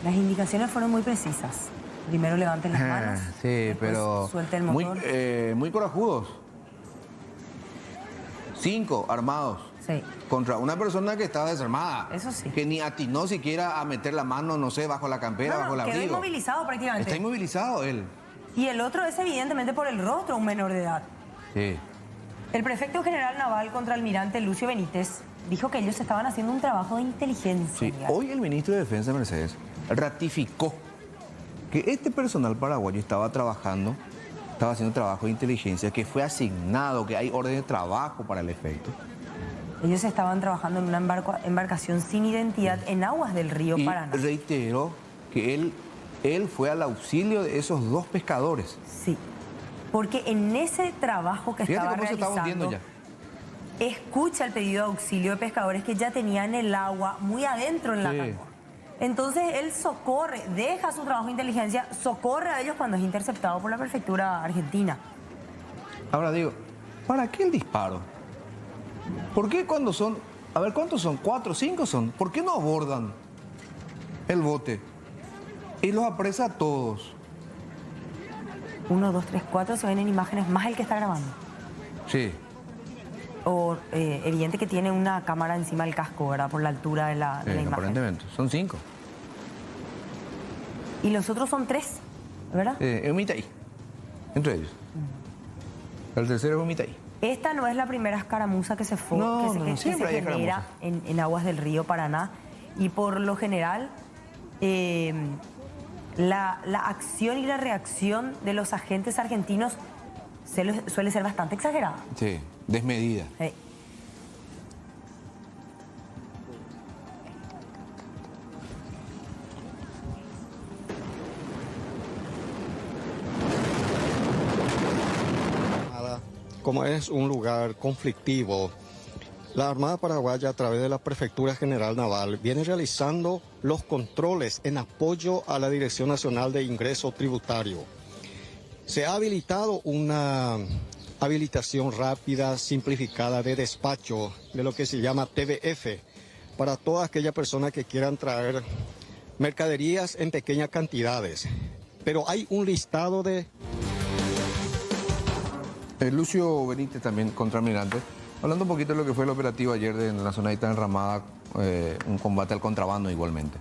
Las indicaciones fueron muy precisas. Primero levanten las manos. Sí, pero suelten el motor. muy corajudos. 5 armados. Sí. Contra una persona que estaba desarmada. Eso sí. Que ni atinó siquiera a meter la mano, no sé, bajo la campera, bajo el abrigo. Quedó inmovilizado prácticamente. Está inmovilizado él. Y el otro es evidentemente por el rostro, un menor de edad. Sí. El prefecto general naval contraalmirante Lucio Benítez dijo que ellos estaban haciendo un trabajo de inteligencia. Sí. Hoy el ministro de Defensa, Mercedes, ratificó que este personal paraguayo estaba haciendo trabajo de inteligencia, que fue asignado, que hay orden de trabajo para el efecto. Ellos estaban trabajando en una embarcación sin identidad en aguas del río Paraná. Y reiteró que él fue al auxilio de esos 2 pescadores. Sí, porque en ese trabajo que Fíjate estaba cómo se está hundiendo realizando, ya. escucha el pedido de auxilio de pescadores que ya tenían el agua muy adentro en la canoa. Entonces él socorre, deja su trabajo de inteligencia, socorre a ellos cuando es interceptado por la prefectura argentina. Ahora digo, ¿para qué el disparo? ¿Por qué cuando son, a ver, ¿cuántos son? 4, 5 son. ¿Por qué no abordan el bote y los apresa a todos? 1, 2, 3, 4 se ven en imágenes, más el que está grabando. Sí. O evidente que tiene una cámara encima del casco, ¿verdad? Por la altura de la imagen. Aparentemente, son 5. Y los otros son 3, ¿verdad? Un Mitaí, entre ellos. El tercero es un Mitaí. Esta no es la primera escaramuza que se genera en aguas del río Paraná. Y por lo general, la acción y la reacción de los agentes argentinos suele ser bastante exagerada. Sí, desmedida. Sí. Como es un lugar conflictivo, la Armada Paraguaya, a través de la Prefectura General Naval, viene realizando los controles en apoyo a la Dirección Nacional de Ingreso Tributario. Se ha habilitado una habilitación rápida, simplificada de despacho, de lo que se llama TBF, para toda aquella persona que quieran traer mercaderías en pequeñas cantidades. Pero hay un listado de... Lucio Benítez, también contraalmirante, hablando un poquito de lo que fue el operativo ayer en la zona de Enramada, un combate al contrabando igualmente.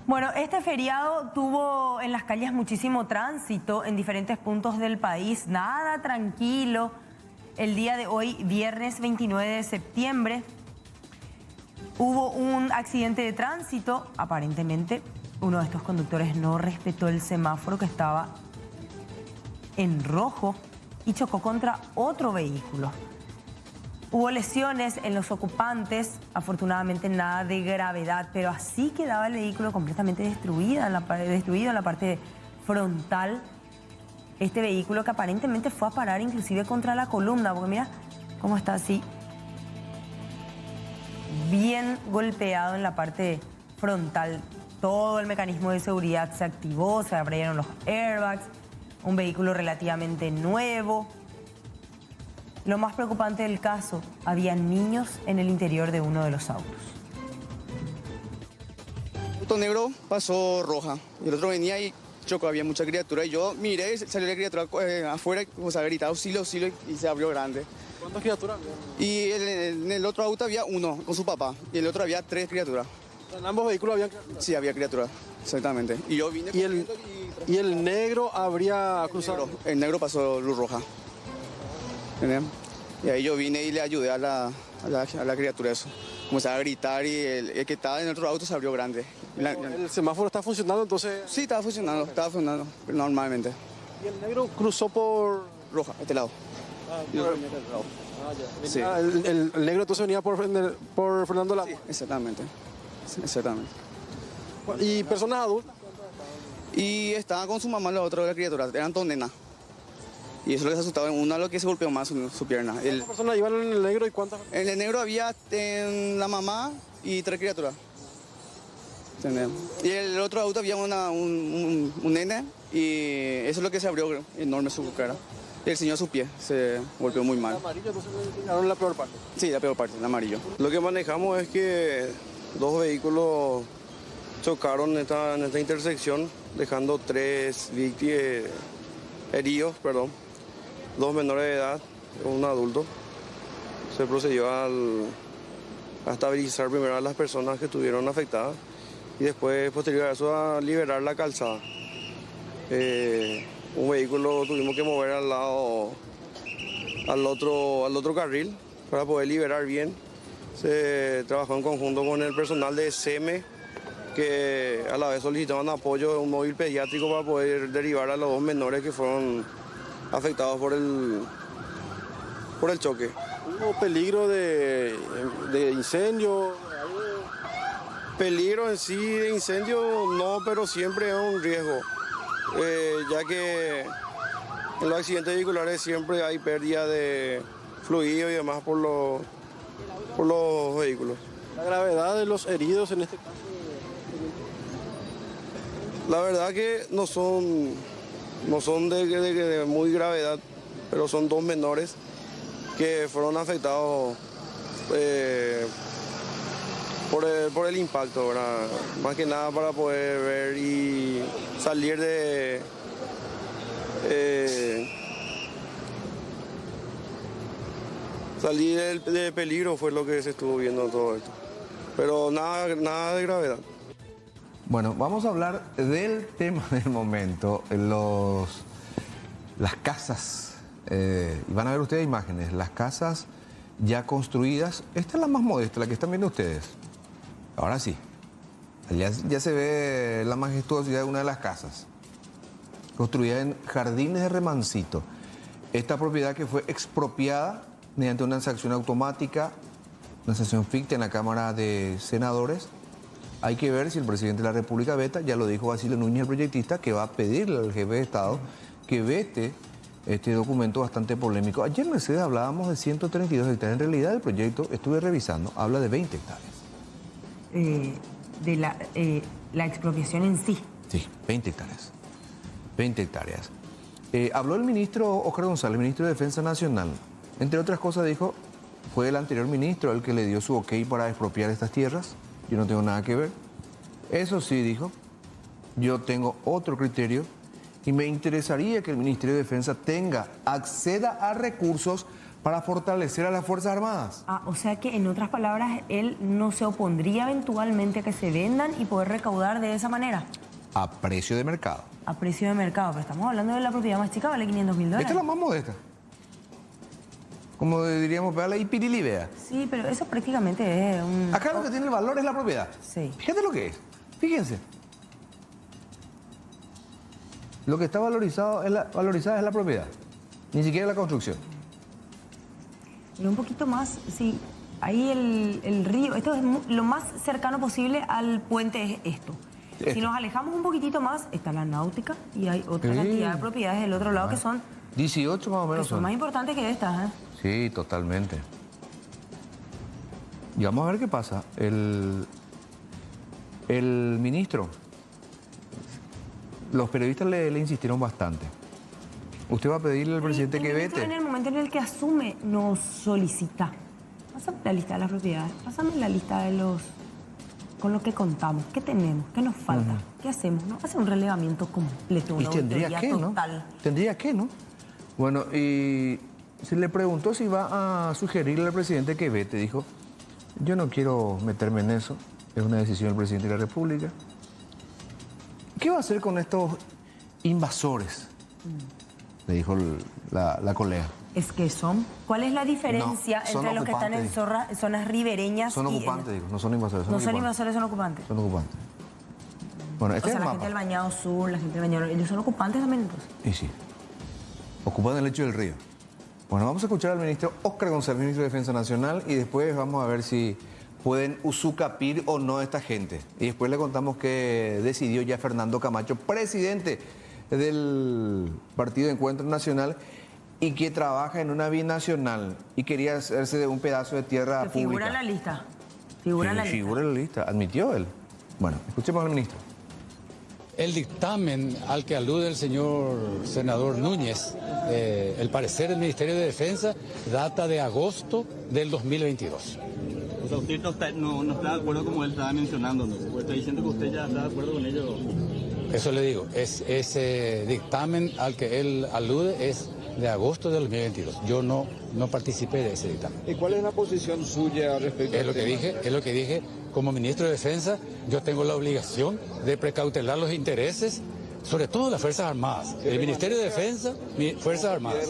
Bueno, este feriado tuvo en las calles muchísimo tránsito en diferentes puntos del país, nada tranquilo. El día de hoy, viernes 29 de septiembre, hubo un accidente de tránsito. Aparentemente, uno de estos conductores no respetó el semáforo que estaba en rojo y chocó contra otro vehículo. Hubo lesiones en los ocupantes, afortunadamente nada de gravedad, pero así quedaba el vehículo completamente destruido en la parte frontal. Este vehículo que aparentemente fue a parar inclusive contra la columna, porque mira cómo está así, bien golpeado en la parte frontal. Todo el mecanismo de seguridad se activó, se abrieron los airbags, un vehículo relativamente nuevo. Lo más preocupante del caso, había niños en el interior de uno de los autos. El auto negro pasó roja y el otro venía y chocó, había mucha criatura y yo miré y salió la criatura afuera, o sea, gritaba auxilio, auxilio y se abrió grande. ¿Cuántas criaturas? Y en el otro auto había uno con su papá y en el otro había 3 criaturas. En ambos vehículos habían... Sí, había criaturas, exactamente. Y yo vine corriendo ¿Y el negro habría cruzado? el negro pasó luz roja. ¿Entendés? Y ahí yo vine y le ayudé a la criatura eso. Comenzaba a gritar y el que estaba en el otro auto se abrió grande. El semáforo está funcionando, entonces... Sí, estaba funcionando normalmente. ¿Y el negro cruzó por...? Roja, este lado. Y el otro venía de este lado. Sí. El negro entonces venía por Fernando Lama. Sí, exactamente. Exactamente. ¿Y personas adultas? Y estaba con su mamá la otra de la criatura, eran dos nenas. Y eso les asustaba, una lo que se golpeó más su pierna. ¿Cuántas personas iban en el negro y cuántas? En el negro había la mamá y 3 criaturas. ¿Entendés? Y en el otro auto había un nene y eso es lo que se abrió enorme su cara. Y el señor su pie se golpeó muy mal. El amarillo, entonces llegaron la peor parte. Sí, la peor parte, el amarillo. Lo que manejamos es que 2 vehículos chocaron en esta intersección, dejando 3 víctimas heridos, 2 menores de edad, un adulto. Se procedió a estabilizar primero a las personas que estuvieron afectadas y después, posterior a eso, a liberar la calzada. Un vehículo tuvimos que mover al otro carril para poder liberar bien. Se trabajó en conjunto con el personal de SEME, que a la vez solicitaban apoyo de un móvil pediátrico para poder derivar a los 2 menores que fueron afectados por el choque. ¿Hubo peligro de incendio? Peligro en sí de incendio no, pero siempre es un riesgo, ya que en los accidentes vehiculares siempre hay pérdida de fluido y demás por los vehículos. ¿La gravedad de los heridos en este caso? La verdad que no son de muy gravedad, pero son 2 menores que fueron afectados por el impacto, ¿verdad? Más que nada para poder ver y salir de peligro fue lo que se estuvo viendo en todo esto, pero nada de gravedad. Bueno, vamos a hablar del tema del momento, las casas, y van a ver ustedes imágenes, las casas ya construidas. Esta es la más modesta, la que están viendo ustedes. Ahora sí, ya se ve la majestuosidad de una de las casas, construida en Jardines de Remancito. Esta propiedad que fue expropiada mediante una transacción automática, una sesión ficta en la Cámara de Senadores. Hay que ver si el presidente de la República veta, ya lo dijo Basilio Núñez, el proyectista, que va a pedirle al jefe de Estado que vete este documento bastante polémico. Ayer en Mercedes hablábamos de 132 hectáreas. En realidad el proyecto, estuve revisando, habla de 20 hectáreas. De la expropiación en sí. Sí, 20 hectáreas. 20 hectáreas. Habló el ministro Oscar González, ministro de Defensa Nacional. Entre otras cosas dijo, fue el anterior ministro el que le dio su ok para expropiar estas tierras. Yo no tengo nada que ver. Eso sí, dijo, yo tengo otro criterio y me interesaría que el Ministerio de Defensa acceda a recursos para fortalecer a las Fuerzas Armadas. O sea que, en otras palabras, él no se opondría eventualmente a que se vendan y poder recaudar de esa manera. A precio de mercado. A precio de mercado, pero estamos hablando de la propiedad más chica, vale $500.000. Esta es la más modesta. Como diríamos, vea la Ipirilibea. Sí, pero eso prácticamente es un... Acá lo que tiene el valor es la propiedad. Sí. Fíjate lo que es. Fíjense. Lo que está valorizada es la propiedad. Ni siquiera la construcción. Y un poquito más, sí. Ahí el río, esto es lo más cercano posible al puente es esto. Si nos alejamos un poquitito más, está la náutica y hay otra cantidad de propiedades del otro lado que son... 18 más o menos que son más importantes que estas, ¿eh? Sí, totalmente. Y vamos a ver qué pasa. El ministro, los periodistas le insistieron bastante. Usted va a pedirle al presidente que vete. En el momento momento en el que asume, nos solicita: pásame la lista de las propiedades, pásame la lista de los... con lo que contamos, qué tenemos, qué nos falta, qué hacemos, ¿no? Hace un relevamiento completo, una auditoría total. ¿No? Tendría que, ¿no? Bueno, y se le preguntó si va a sugerirle al presidente que vete, dijo: yo no quiero meterme en eso, es una decisión del presidente de la República. ¿Qué va a hacer con estos invasores? Le dijo la colega. Es que son. ¿Cuál es la diferencia No, son entre los que están en zonas ribereñas Son y ocupantes, digo, no son invasores. No son invasores, son ocupantes. Son ocupantes. Bueno, este O sea, es el la mapa. gente del Bañado Sur, la gente del Bañado... ellos son ocupantes también, entonces. Y sí, ocupan el lecho del río. Bueno, vamos a escuchar al ministro Óscar González, ministro de Defensa Nacional, y después vamos a ver si pueden usucapir o no a esta gente. Y después le contamos que decidió ya Fernando Camacho, presidente del Partido de Encuentro Nacional, y que trabaja en una binacional y quería hacerse de un pedazo de tierra Que pública. figura en la lista. Figura en la lista. Figura en la lista, admitió él. Bueno, escuchemos al ministro. El dictamen al que alude el señor senador Núñez, el parecer del Ministerio de Defensa, data de agosto del 2022. O sea, usted no está de acuerdo como él estaba mencionando, ¿no? Porque está diciendo que usted ya está de acuerdo con ello. Eso le digo, ese dictamen al que él alude es de agosto del 2022. Yo no participé de ese dictamen. ¿Y cuál es la posición suya respecto Es lo que dije, como ministro de Defensa, yo tengo la obligación de precautelar los intereses, sobre todo de las Fuerzas Armadas. El Ministerio de Defensa, Fuerzas Armadas.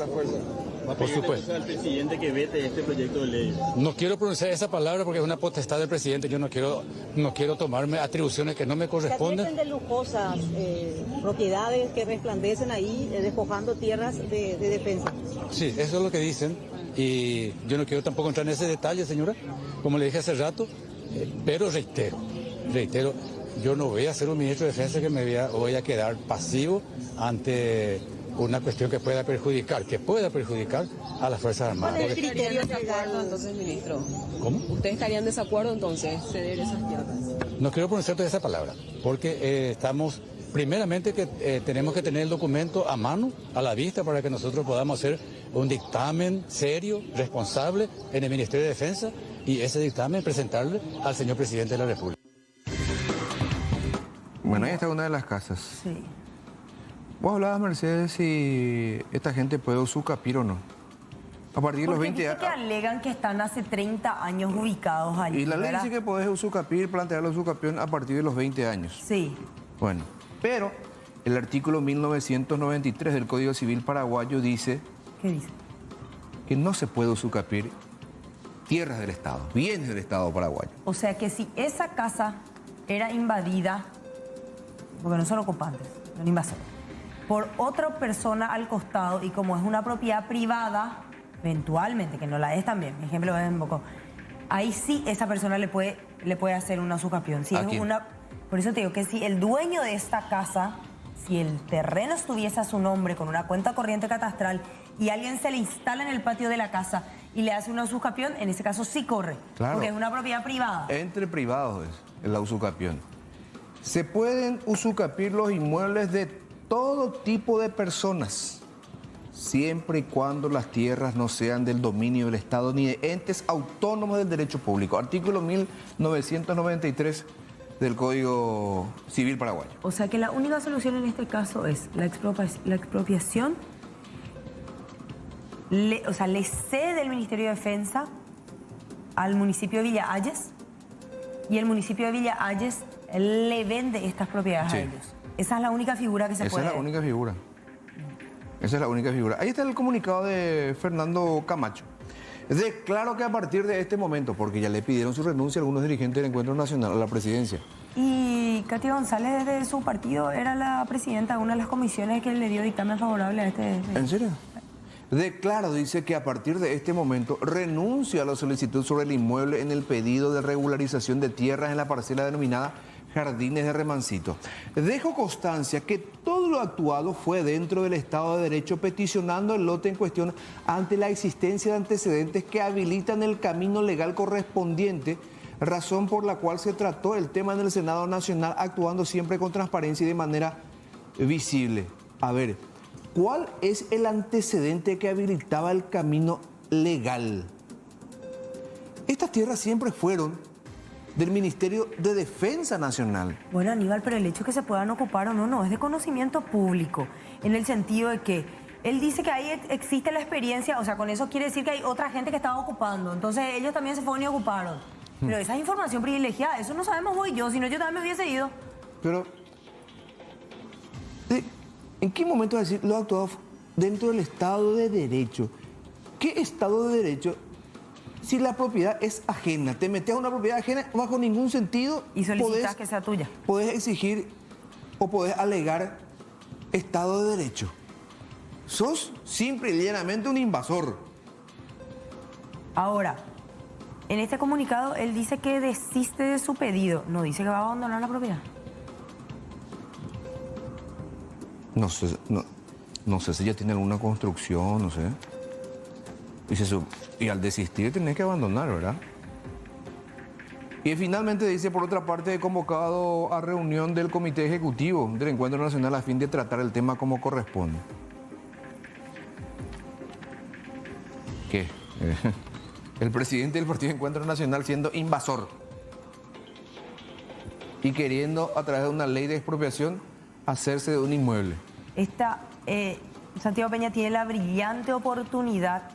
Por supuesto. Al presidente que vete este proyecto de ley. No quiero pronunciar esa palabra porque es una potestad del presidente. Yo no quiero tomarme atribuciones que no me corresponden. Se advierten de lujosas propiedades que resplandecen ahí, despojando tierras de defensa. Sí, eso es lo que dicen. Y yo no quiero tampoco entrar en ese detalle, señora, como le dije hace rato, pero reitero, yo no voy a ser un ministro de Defensa que me voy a quedar pasivo ante una cuestión que pueda perjudicar a las Fuerzas Armadas. ¿Ustedes estarían en desacuerdo entonces, ministro? ¿Cómo? ¿Ustedes estarían en desacuerdo entonces ceder esas tierras? No quiero pronunciar toda esa palabra, porque estamos, primeramente que tenemos que tener el documento a mano, a la vista, para que nosotros podamos hacer un dictamen serio, responsable en el Ministerio de Defensa, y ese dictamen presentarle al señor presidente de la República. Bueno, ahí está una de las casas. Sí. Vos hablabas, Mercedes, si esta gente puede usucapir o no. A partir de los 20 años. que alegan que están hace 30 años ubicados allí. Y la ley ¿verdad? dice que podés usucapir, plantear la usucapión a partir de los 20 años. Sí. Bueno, pero el artículo 1993 del Código Civil paraguayo dice... ¿Qué dice? Que no se puede usucapir tierras del Estado, bienes del Estado paraguayo. O sea que si esa casa era invadida, porque no son ocupantes, son invasores, por otra persona al costado, y como es una propiedad privada, eventualmente, que no la es también, mi ejemplo es un poco, ahí sí esa persona le puede hacer una usucapión. Si es una, por eso te digo que si el dueño de esta casa, si el terreno estuviese a su nombre con una cuenta corriente catastral y alguien se le instala en el patio de la casa y le hace una usucapión, en ese caso sí corre, claro, porque es una propiedad privada. Entre privados es la usucapión. Se pueden usucapir los inmuebles de todo tipo de personas, siempre y cuando las tierras no sean del dominio del Estado ni de entes autónomos del derecho público. Artículo 1993 del Código Civil paraguayo. O sea que la única solución en este caso es la expropiación. Le cede el Ministerio de Defensa al municipio de Villa Ayes y el municipio de Villa Ayes le vende estas propiedades a ellos. Esa es la única figura que se puede... Esa es la única figura. Esa es la única figura. Ahí está el comunicado de Fernando Camacho. Declaro que a partir de este momento, porque ya le pidieron su renuncia a algunos dirigentes del Encuentro Nacional a la presidencia. Y Katia González, desde su partido, era la presidenta de una de las comisiones que le dio dictamen favorable a este... ¿En serio? Declaro, dice, que a partir de este momento renuncia a la solicitud sobre el inmueble en el pedido de regularización de tierras en la parcela denominada Jardines de Remancito. Dejo constancia que todo lo actuado fue dentro del Estado de Derecho, peticionando el lote en cuestión ante la existencia de antecedentes que habilitan el camino legal correspondiente, razón por la cual se trató el tema en el Senado Nacional, actuando siempre con transparencia y de manera visible. A ver, ¿Cuál es el antecedente que habilitaba el camino legal? Estas tierras siempre fueron del Ministerio de Defensa Nacional. Bueno, Aníbal, pero el hecho de que se puedan ocupar o no es de conocimiento público, en el sentido de que él dice que ahí existe la experiencia, o sea, con eso quiere decir que hay otra gente que estaba ocupando, entonces ellos también se fueron y ocuparon. Pero esa es información privilegiada, eso no sabemos vos y yo, si no yo también me hubiese ido. Pero, ¿en qué momento decir lo actuado dentro del Estado de Derecho? ¿Qué Estado de Derecho si la propiedad es ajena? Te metes a una propiedad ajena bajo ningún sentido y solicitas que sea tuya. Podés exigir o podés alegar Estado de Derecho. Sos simple y llanamente un invasor. Ahora, en este comunicado él dice que desiste de su pedido, no dice que va a abandonar la propiedad. No sé si ya tiene alguna construcción, no sé. Y al desistir tenés que abandonar, ¿verdad? Y finalmente dice, por otra parte, he convocado a reunión del Comité Ejecutivo del Encuentro Nacional a fin de tratar el tema como corresponde. ¿Qué? El presidente del Partido Encuentro Nacional siendo invasor y queriendo, a través de una ley de expropiación, hacerse de un inmueble. Santiago Peña tiene la brillante oportunidad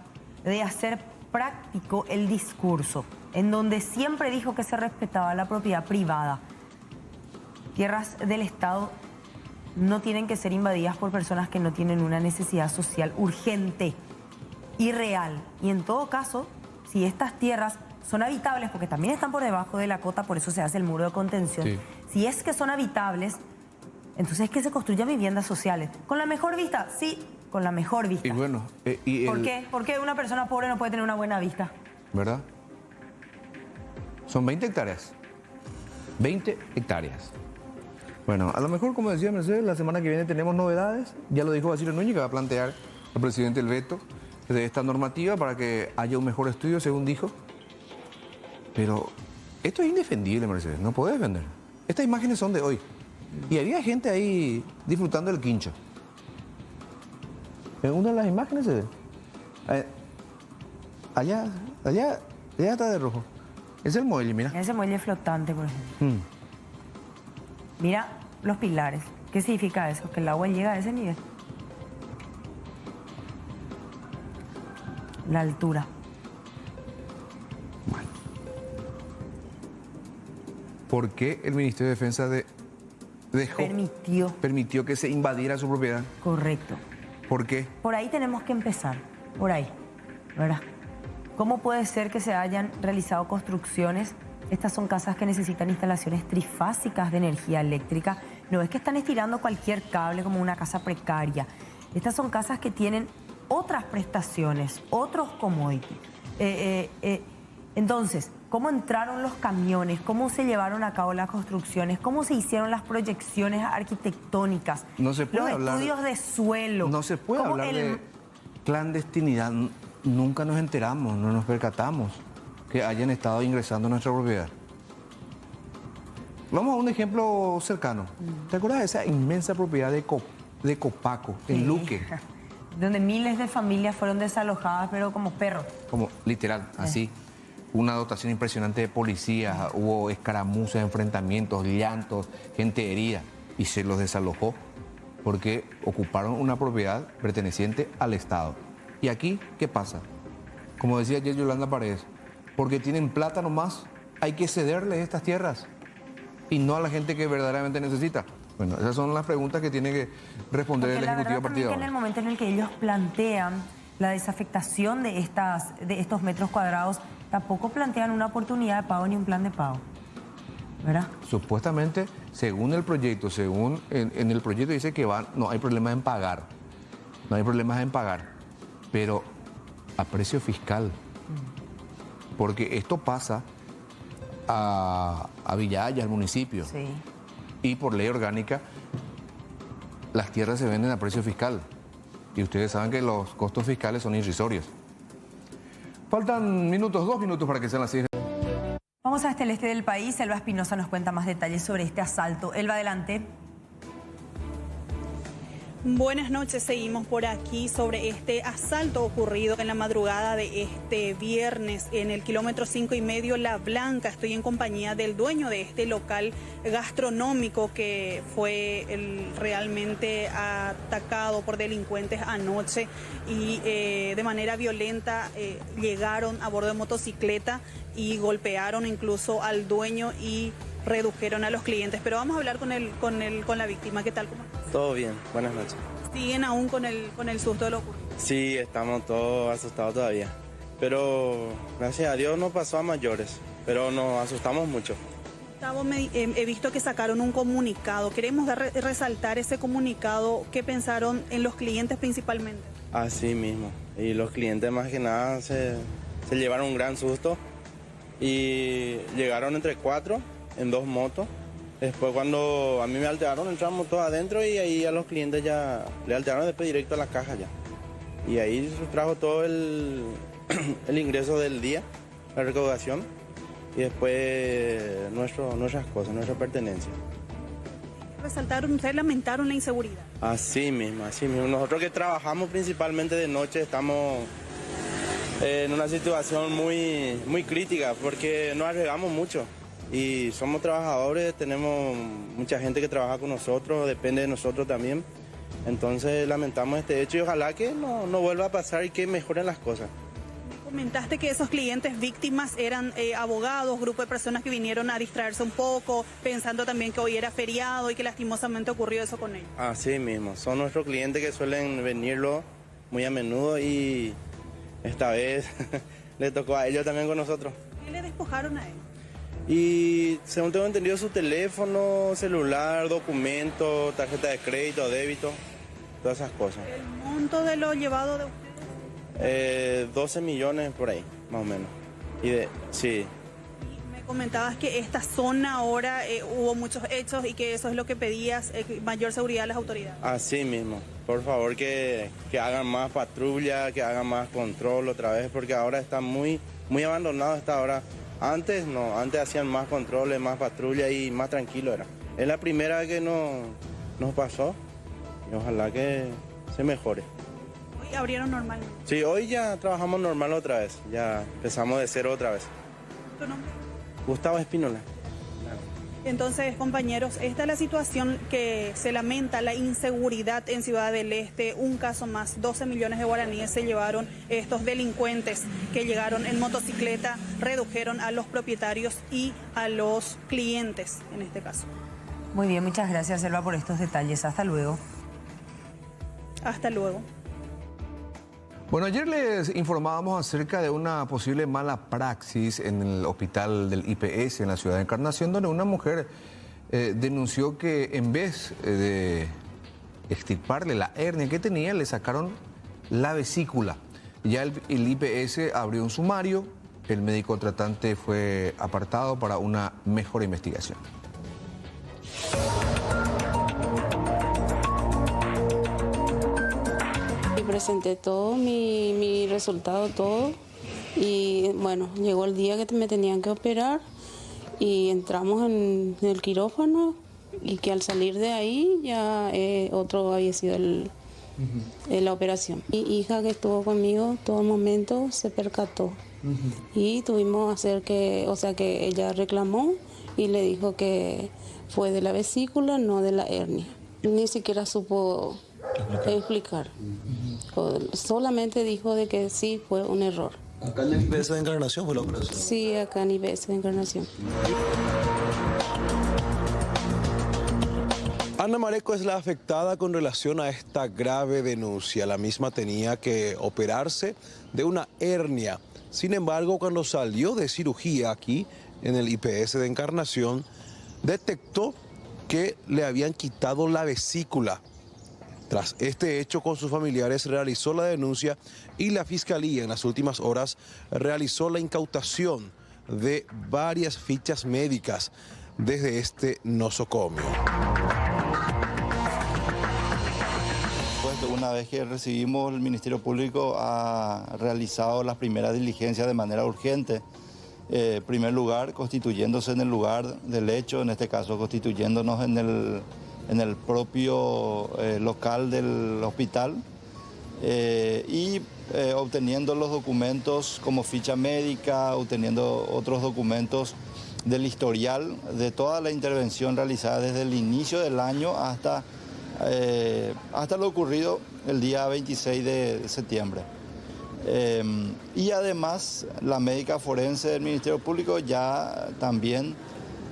de hacer práctico el discurso, en donde siempre dijo que se respetaba la propiedad privada. Tierras del Estado no tienen que ser invadidas por personas que no tienen una necesidad social urgente y real. Y en todo caso, si estas tierras son habitables, porque también están por debajo de la cota, por eso se hace el muro de contención, sí. Si es que son habitables, entonces es que se construyan viviendas sociales. ¿Con la mejor vista? Sí, con la mejor vista. Y bueno, ¿Por qué? ¿Por qué una persona pobre no puede tener una buena vista? ¿Verdad? Son 20 hectáreas. 20 hectáreas. Bueno, a lo mejor, como decía Mercedes, la semana que viene tenemos novedades. Ya lo dijo Basilio Núñez, que va a plantear al presidente el veto de esta normativa para que haya un mejor estudio, según dijo. Pero esto es indefendible, Mercedes. No podés vender. Estas imágenes son de hoy. Y había gente ahí disfrutando del quincho. En una de las imágenes se ve. Allá está de rojo. Es el muelle, mira. Ese muelle flotante, por ejemplo. Mira los pilares. ¿Qué significa eso? Que el agua llega a ese nivel. La altura. Bueno. ¿Por qué el Ministerio de Defensa permitió que se invadiera su propiedad? Correcto. ¿Por qué? Por ahí tenemos que empezar, por ahí, ¿verdad? ¿Cómo puede ser que se hayan realizado construcciones? Estas son casas que necesitan instalaciones trifásicas de energía eléctrica. No es que están estirando cualquier cable como una casa precaria. Estas son casas que tienen otras prestaciones, otros commodities. Entonces, ¿cómo entraron los camiones? ¿Cómo se llevaron a cabo las construcciones? ¿Cómo se hicieron las proyecciones arquitectónicas? No se puede los estudios de suelo. No se puede hablar de clandestinidad. Nunca nos enteramos, no nos percatamos que hayan estado ingresando a nuestra propiedad. Vamos a un ejemplo cercano. ¿Te acuerdas de esa inmensa propiedad de Copaco, en Luque? Donde miles de familias fueron desalojadas, pero como perros. Como literal, así. Una dotación impresionante de policías, hubo escaramuzas, enfrentamientos, llantos, gente herida, y se los desalojó porque ocuparon una propiedad perteneciente al Estado. ¿Y aquí qué pasa? Como decía ayer Yolanda Paredes, porque tienen plata nomás, hay que cederles estas tierras y no a la gente que verdaderamente necesita. Bueno, esas son las preguntas que tiene que responder el Ejecutivo a partir de ahora. En el momento en el que ellos plantean la desafectación de estos metros cuadrados, tampoco plantean una oportunidad de pago ni un plan de pago, ¿verdad? Supuestamente, según el proyecto, en el proyecto dice que no hay problemas en pagar, no hay problemas en pagar, pero a precio fiscal, porque esto pasa a Villaya, al municipio, sí. Y por ley orgánica las tierras se venden a precio fiscal y ustedes saben que los costos fiscales son irrisorios. Faltan 2 minutos para que sean las 6. Vamos hasta el este del país. Elba Espinosa nos cuenta más detalles sobre este asalto. Elba, adelante. Buenas noches, seguimos por aquí sobre este asalto ocurrido en la madrugada de este viernes en el kilómetro 5,5 La Blanca. Estoy en compañía del dueño de este local gastronómico que fue realmente atacado por delincuentes anoche y de manera violenta llegaron a bordo de motocicleta y golpearon incluso al dueño y redujeron a los clientes. Pero vamos a hablar con la víctima. ¿Qué tal? ¿Cómo estás? Todo bien, buenas noches. ¿Siguen aún con el susto de lo ocurrido? Sí, estamos todos asustados todavía. Pero gracias a Dios no pasó a mayores, pero nos asustamos mucho. Gustavo, he visto que sacaron un comunicado. Queremos resaltar ese comunicado. ¿Qué pensaron en los clientes principalmente? Así mismo. Y los clientes más que nada se llevaron un gran susto. Y llegaron entre 4 en 2 motos. Después cuando a mí me alteraron, entramos todos adentro y ahí a los clientes ya le alteraron después directo a la caja ya. Y ahí trajo todo el ingreso del día, la recaudación y después nuestras cosas, nuestra pertenencia. Resaltaron, ustedes lamentaron la inseguridad. Así mismo, así mismo. Nosotros que trabajamos principalmente de noche estamos en una situación muy crítica porque nos arriesgamos mucho. Y somos trabajadores, tenemos mucha gente que trabaja con nosotros, depende de nosotros también. Entonces lamentamos este hecho y ojalá que no vuelva a pasar y que mejoren las cosas. Comentaste que esos clientes víctimas eran abogados, grupo de personas que vinieron a distraerse un poco, pensando también que hoy era feriado y que lastimosamente ocurrió eso con ellos. Así mismo, son nuestros clientes que suelen venirlo muy a menudo y esta vez le tocó a ellos también con nosotros. ¿Qué le despojaron a ellos? Y según tengo entendido su teléfono, celular, documento, tarjeta de crédito, débito, todas esas cosas. ¿El monto de lo llevado de ustedes? 12 millones por ahí, más o menos. Sí. Y me comentabas que esta zona ahora hubo muchos hechos y que eso es lo que pedías, mayor seguridad a las autoridades. Así mismo, por favor que hagan más patrulla, que hagan más control otra vez, porque ahora está muy abandonado esta hora. Antes no, antes hacían más controles, más patrulla y más tranquilo era. Es la primera vez que nos pasó y ojalá que se mejore. ¿Hoy abrieron normalmente? Sí, hoy ya trabajamos normal otra vez, ya empezamos de cero otra vez. ¿Tu nombre? Gustavo Espínola. Entonces, compañeros, esta es la situación que se lamenta, la inseguridad en Ciudad del Este. Un caso más, 12 millones de guaraníes se llevaron estos delincuentes que llegaron en motocicleta, redujeron a los propietarios y a los clientes en este caso. Muy bien, muchas gracias, Selva, por estos detalles. Hasta luego. Hasta luego. Bueno, ayer les informábamos acerca de una posible mala praxis en el hospital del IPS en la ciudad de Encarnación, donde una mujer denunció que en vez de extirparle la hernia que tenía, le sacaron la vesícula. Ya el IPS abrió un sumario, el médico tratante fue apartado para una mejor investigación. Presenté todo, mi resultado, todo. Y bueno, llegó el día que me tenían que operar y entramos en el quirófano y que al salir de ahí ya otro había sido la operación. Mi hija que estuvo conmigo todo momento se percató y tuvimos que ella reclamó y le dijo que fue de la vesícula, no de la hernia. Ni siquiera supo explicar. Solamente dijo de que sí fue un error. ¿Acá en el IPS de Encarnación fue la operación? Sí, acá en IPS de Encarnación. Ana Mareco es la afectada con relación a esta grave denuncia. La misma tenía que operarse de una hernia. Sin embargo, cuando salió de cirugía aquí en el IPS de Encarnación, detectó que le habían quitado la vesícula. Tras este hecho, con sus familiares realizó la denuncia y la Fiscalía en las últimas horas realizó la incautación de varias fichas médicas desde este nosocomio. Una vez que recibimos, el Ministerio Público ha realizado las primeras diligencias de manera urgente. En primer lugar, constituyéndose en el lugar del hecho, en este caso constituyéndonos en en el propio local del hospital y obteniendo los documentos como ficha médica, obteniendo otros documentos del historial de toda la intervención realizada desde el inicio del año hasta lo ocurrido el día 26 de septiembre. Y además la médica forense del Ministerio Público ya también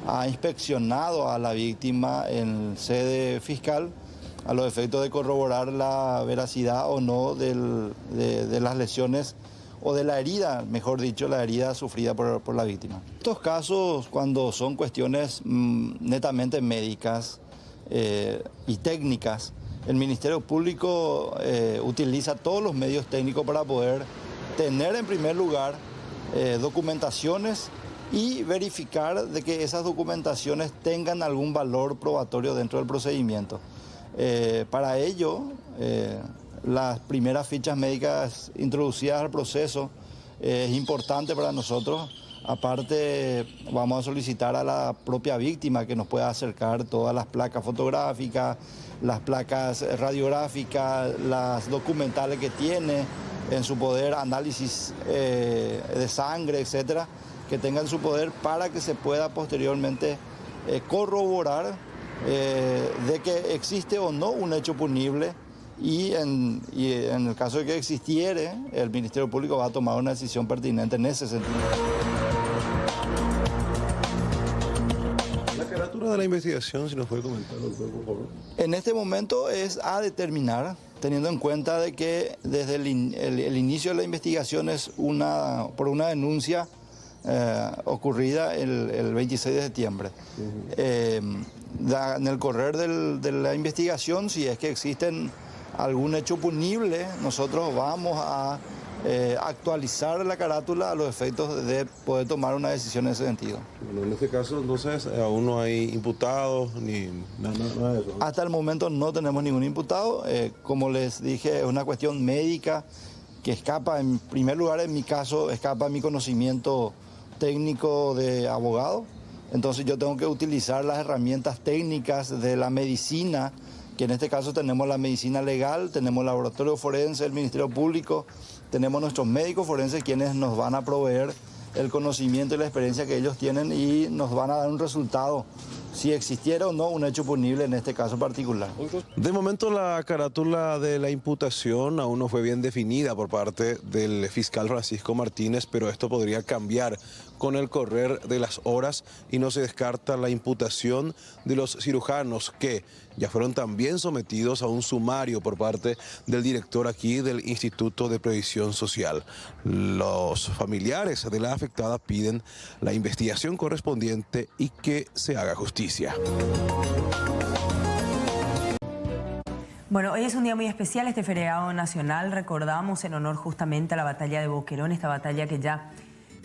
ha inspeccionado a la víctima en sede fiscal a los efectos de corroborar la veracidad o no de las lesiones o de la herida, mejor dicho, la herida sufrida por la víctima. En estos casos, cuando son cuestiones netamente médicas y técnicas, el Ministerio Público utiliza todos los medios técnicos para poder tener en primer lugar documentaciones y verificar de que esas documentaciones tengan algún valor probatorio dentro del procedimiento. Para ello, las primeras fichas médicas introducidas al proceso es importante para nosotros. Aparte, vamos a solicitar a la propia víctima que nos pueda acercar todas las placas fotográficas, las placas radiográficas, las documentales que tiene en su poder, análisis de sangre, etcétera, que tenga en su poder para que se pueda posteriormente corroborar de que existe o no un hecho punible y en el caso de que existiere, el Ministerio Público va a tomar una decisión pertinente en ese sentido. La carátula de la investigación, si nos puede comentar, doctor, por favor. En este momento es a determinar, teniendo en cuenta de que desde el inicio de la investigación es por una denuncia ocurrida el 26 de septiembre. En el correr de la investigación, si es que existen algún hecho punible, nosotros vamos a actualizar la carátula a los efectos de poder tomar una decisión en ese sentido. Bueno, en este caso, entonces, aún no hay imputados ni nada de eso, ¿no? Hasta el momento no tenemos ningún imputado. Como les dije, es una cuestión médica que escapa, en primer lugar, en mi caso, escapa a mi conocimiento técnico de abogado. Entonces yo tengo que utilizar las herramientas técnicas de la medicina, que en este caso tenemos la medicina legal, tenemos el laboratorio forense del Ministerio Público, tenemos nuestros médicos forenses quienes nos van a proveer el conocimiento y la experiencia que ellos tienen y nos van a dar un resultado, si existiera o no un hecho punible en este caso particular. De momento la carátula de la imputación aún no fue bien definida por parte del fiscal Francisco Martínez, pero esto podría cambiar con el correr de las horas y no se descarta la imputación de los cirujanos que ya fueron también sometidos a un sumario por parte del director aquí del Instituto de Previsión Social. Los familiares de la afectada piden la investigación correspondiente y que se haga justicia. Bueno, hoy es un día muy especial, este feriado nacional. Recordamos en honor justamente a la batalla de Boquerón, esta batalla que ya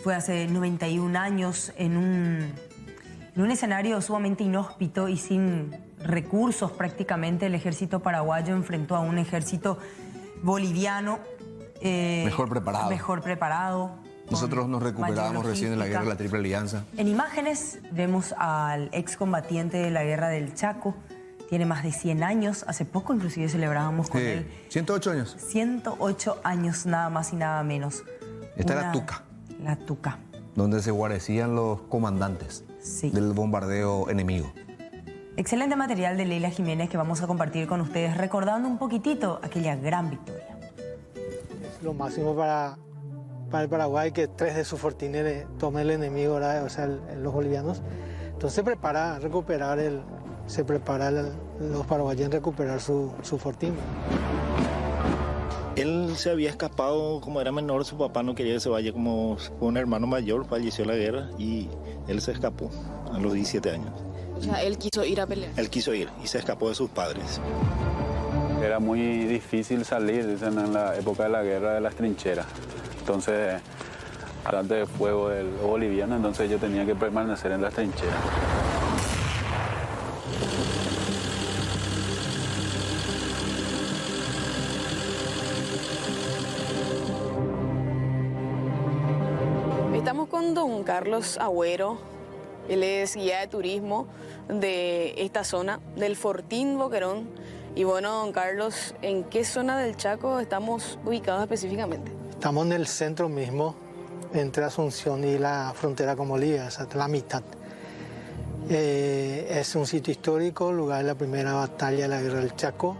fue hace 91 años en un escenario sumamente inhóspito y sin recursos prácticamente. El ejército paraguayo enfrentó a un ejército boliviano mejor preparado. Nosotros nos recuperábamos recién de la guerra de la Triple Alianza. En imágenes vemos al excombatiente de la guerra del Chaco. Tiene más de 100 años. Hace poco inclusive celebrábamos con él. 108 años. 108 años, nada más y nada menos. Esta era Tuca. La Tuca. Donde se guarecían los comandantes del bombardeo enemigo. Excelente material de Leila Jiménez que vamos a compartir con ustedes, recordando un poquitito aquella gran victoria. Es lo máximo para el Paraguay que 3 de sus fortines tome el enemigo, ¿verdad? O sea, los bolivianos. Entonces se prepara a recuperar los paraguayos en recuperar su fortín. Él se había escapado, como era menor, su papá no quería que se vaya, como un hermano mayor, falleció en la guerra y él se escapó a los 17 años. O sea, él quiso ir a pelear. Él quiso ir y se escapó de sus padres. Era muy difícil salir, dicen, en la época de la guerra de las trincheras. Entonces, delante del fuego del boliviano, entonces yo tenía que permanecer en las trincheras. Estamos con don Carlos Agüero, él es guía de turismo, de esta zona, del Fortín Boquerón. Y bueno, don Carlos, ¿en qué zona del Chaco estamos ubicados específicamente? Estamos en el centro mismo, entre Asunción y la frontera con Bolivia, o la mitad. Es un sitio histórico, lugar de la primera batalla de la Guerra del Chaco.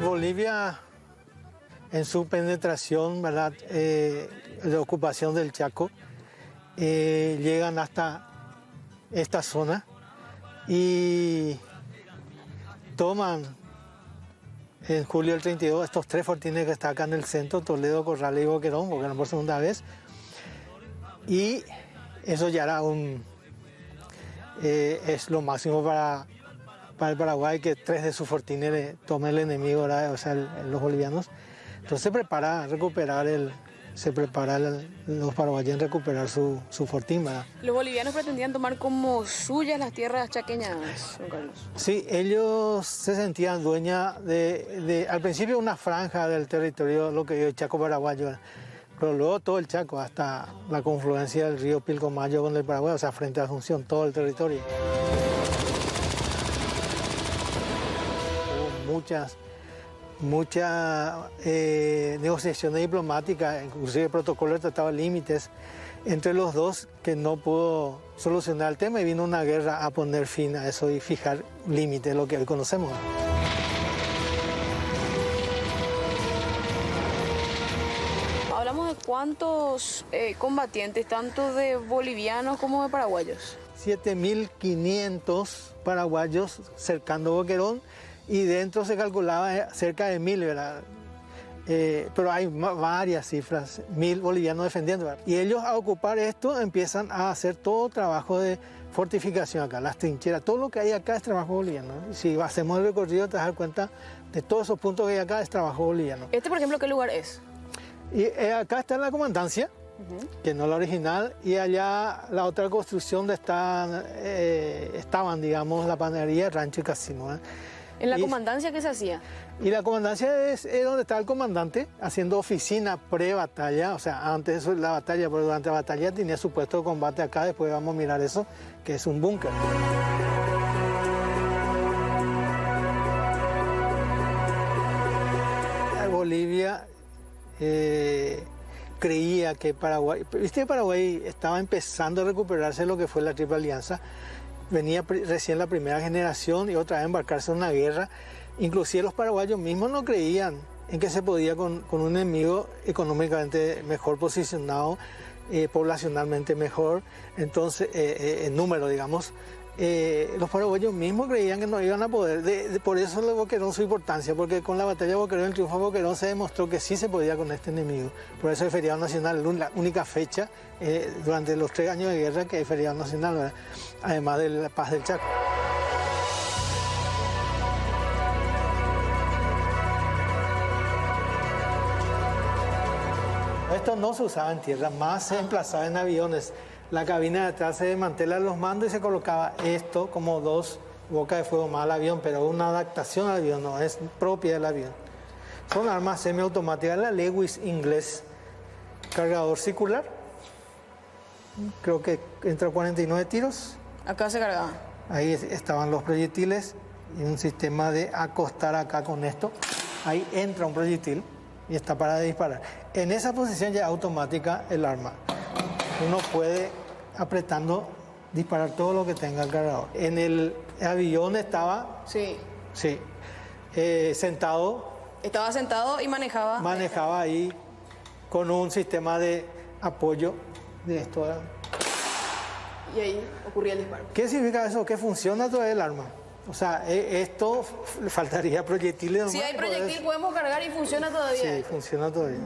Bolivia, en su penetración, ¿verdad?, de ocupación del Chaco, llegan hasta esta zona y toman en julio del 32 estos 3 fortines que están acá en el centro, Toledo, Corrales y Boquerón por segunda vez, y eso ya era es lo máximo para el Paraguay, que 3 de sus fortines le tome el enemigo, ¿verdad?, o sea, los bolivianos. Entonces se prepara a recuperar los paraguayos en recuperar su fortín, ¿verdad? Los bolivianos pretendían tomar como suyas las tierras chaqueñas, don Carlos. Sí, ellos se sentían dueñas al principio una franja del territorio, lo que es el Chaco paraguayo, ¿verdad?, pero luego todo el Chaco, hasta la confluencia del río Pilcomayo con el Paraguay, o sea, frente a Asunción, todo el territorio. Hubo muchas negociaciones diplomáticas, inclusive el protocolo de tratado de límites entre los dos, que no pudo solucionar el tema, y vino una guerra a poner fin a eso y fijar límites, lo que hoy conocemos. Hablamos de cuántos combatientes, tanto de bolivianos como de paraguayos. 7.500 paraguayos cercando Boquerón, y dentro se calculaba cerca de 1.000, ¿verdad? Pero hay varias cifras, 1.000 bolivianos defendiendo, ¿verdad? Y ellos, a ocupar esto, empiezan a hacer todo trabajo de fortificación acá, las trincheras, todo lo que hay acá es trabajo boliviano, ¿no? Si hacemos el recorrido te das cuenta de todos esos puntos que hay acá es trabajo boliviano. ¿Este, por ejemplo, qué lugar es? Y acá está la comandancia, que no la original, y allá la otra construcción donde estaban, digamos, la panadería, rancho y casino, ¿eh? ¿En la comandancia qué se hacía? Y la comandancia es donde está el comandante haciendo oficina pre-batalla, o sea, antes de la batalla, pero durante la batalla tenía su puesto de combate acá, después vamos a mirar eso, que es un búnker. Bolivia creía que Paraguay, viste que Paraguay estaba empezando a recuperarse lo que fue la Triple Alianza, venía recién la primera generación y otra vez embarcarse en una guerra. Inclusive los paraguayos mismos no creían en que se podía con un enemigo económicamente mejor posicionado, poblacionalmente mejor, entonces en número, digamos. Los paraguayos mismos creían que no iban a poder, por eso le Boquerón su importancia, porque con la batalla de Boquerón, el triunfo de Boquerón, se demostró que sí se podía con este enemigo. Por eso el feriado nacional es la única fecha durante los 3 años de guerra que hay feriado nacional, ¿verdad?, además de la paz del Chaco. Esto no se usaba en tierra, más se emplazaba en aviones. La cabina de atrás se desmantela los mandos y se colocaba esto como 2 bocas de fuego más al avión, pero una adaptación al avión, no es propia del avión. Son armas semiautomáticas, la Lewis inglés, cargador circular, creo que entra 49 tiros. Acá se cargaba. Ahí estaban los proyectiles y un sistema de acostar acá con esto. Ahí entra un proyectil y está para disparar. En esa posición ya automática el arma. Uno puede, apretando, disparar todo lo que tenga el cargador. En el avión estaba... Sí. Sí. Sentado. Estaba sentado y manejaba. Manejaba ahí con un sistema de apoyo de esto. Y ahí ocurría el disparo. ¿Qué significa eso? Que funciona todavía el arma. O sea, esto le faltaría proyectiles. Si hay proyectil podemos cargar y funciona todavía. Sí, funciona todavía.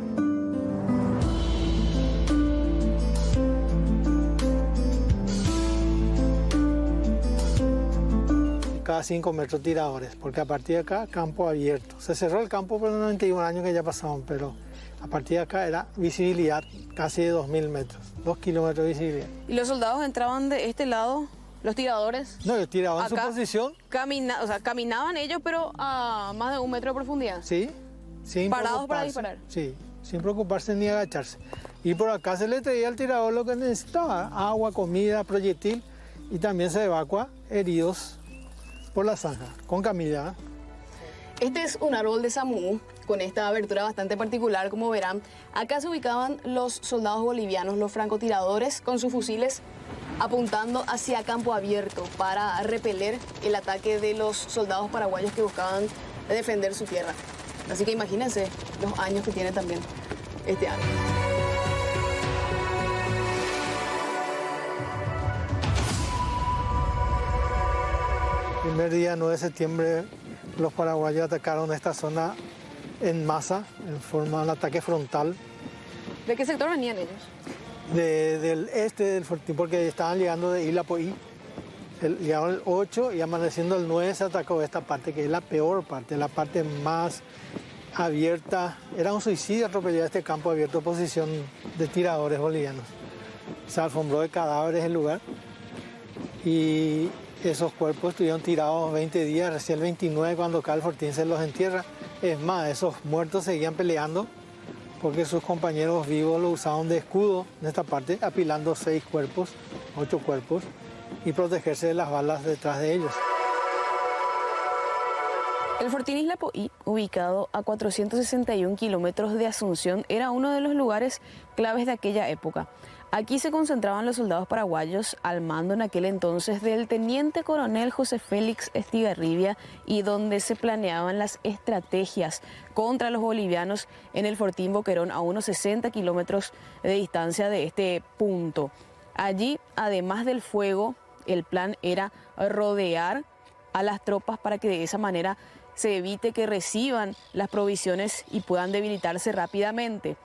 Cada 5 metros tiradores, porque a partir de acá, campo abierto. Se cerró el campo por los 91 años que ya pasaron, pero a partir de acá era visibilidad casi de 2.000 metros, 2 kilómetros de visibilidad. ¿Y los soldados entraban de este lado, los tiradores? No, ellos tiraban en su posición. O sea, caminaban ellos, pero a más de 1 metro de profundidad. Sí, sin parados para disparar. Sí, sin preocuparse ni agacharse. Y por acá se le traía al tirador lo que necesitaba, agua, comida, proyectil, y también se evacua heridos por la zanja, con camilla. Este es un árbol de samú, con esta abertura bastante particular, como verán. Acá se ubicaban los soldados bolivianos, los francotiradores, con sus fusiles apuntando hacia campo abierto para repeler el ataque de los soldados paraguayos que buscaban defender su tierra. Así que imagínense los años que tiene también este árbol. El primer día, 9 de septiembre, los paraguayos atacaron esta zona en masa, en forma de ataque frontal. ¿De qué sector venían ellos? Del este del fortín, porque estaban llegando de Isla Poí. Llegaron el 8 y amaneciendo el 9 se atacó esta parte, que es la peor parte, la parte más abierta. Era un suicidio atropellar este campo abierto, posición de tiradores bolivianos. Se alfombró de cadáveres el lugar y esos cuerpos estuvieron tirados 20 días, recién el 29 cuando cae el fortín se los entierra. Es más, esos muertos seguían peleando porque sus compañeros vivos lo usaban de escudo en esta parte, apilando 6 cuerpos, 8 cuerpos, y protegerse de las balas detrás de ellos. El fortín Isla Poí, ubicado a 461 kilómetros de Asunción, era uno de los lugares claves de aquella época. Aquí se concentraban los soldados paraguayos al mando en aquel entonces del teniente coronel José Félix Estigarribia y donde se planeaban las estrategias contra los bolivianos en el fortín Boquerón a unos 60 kilómetros de distancia de este punto. Allí, además del fuego, el plan era rodear a las tropas para que de esa manera se evite que reciban las provisiones y puedan debilitarse rápidamente.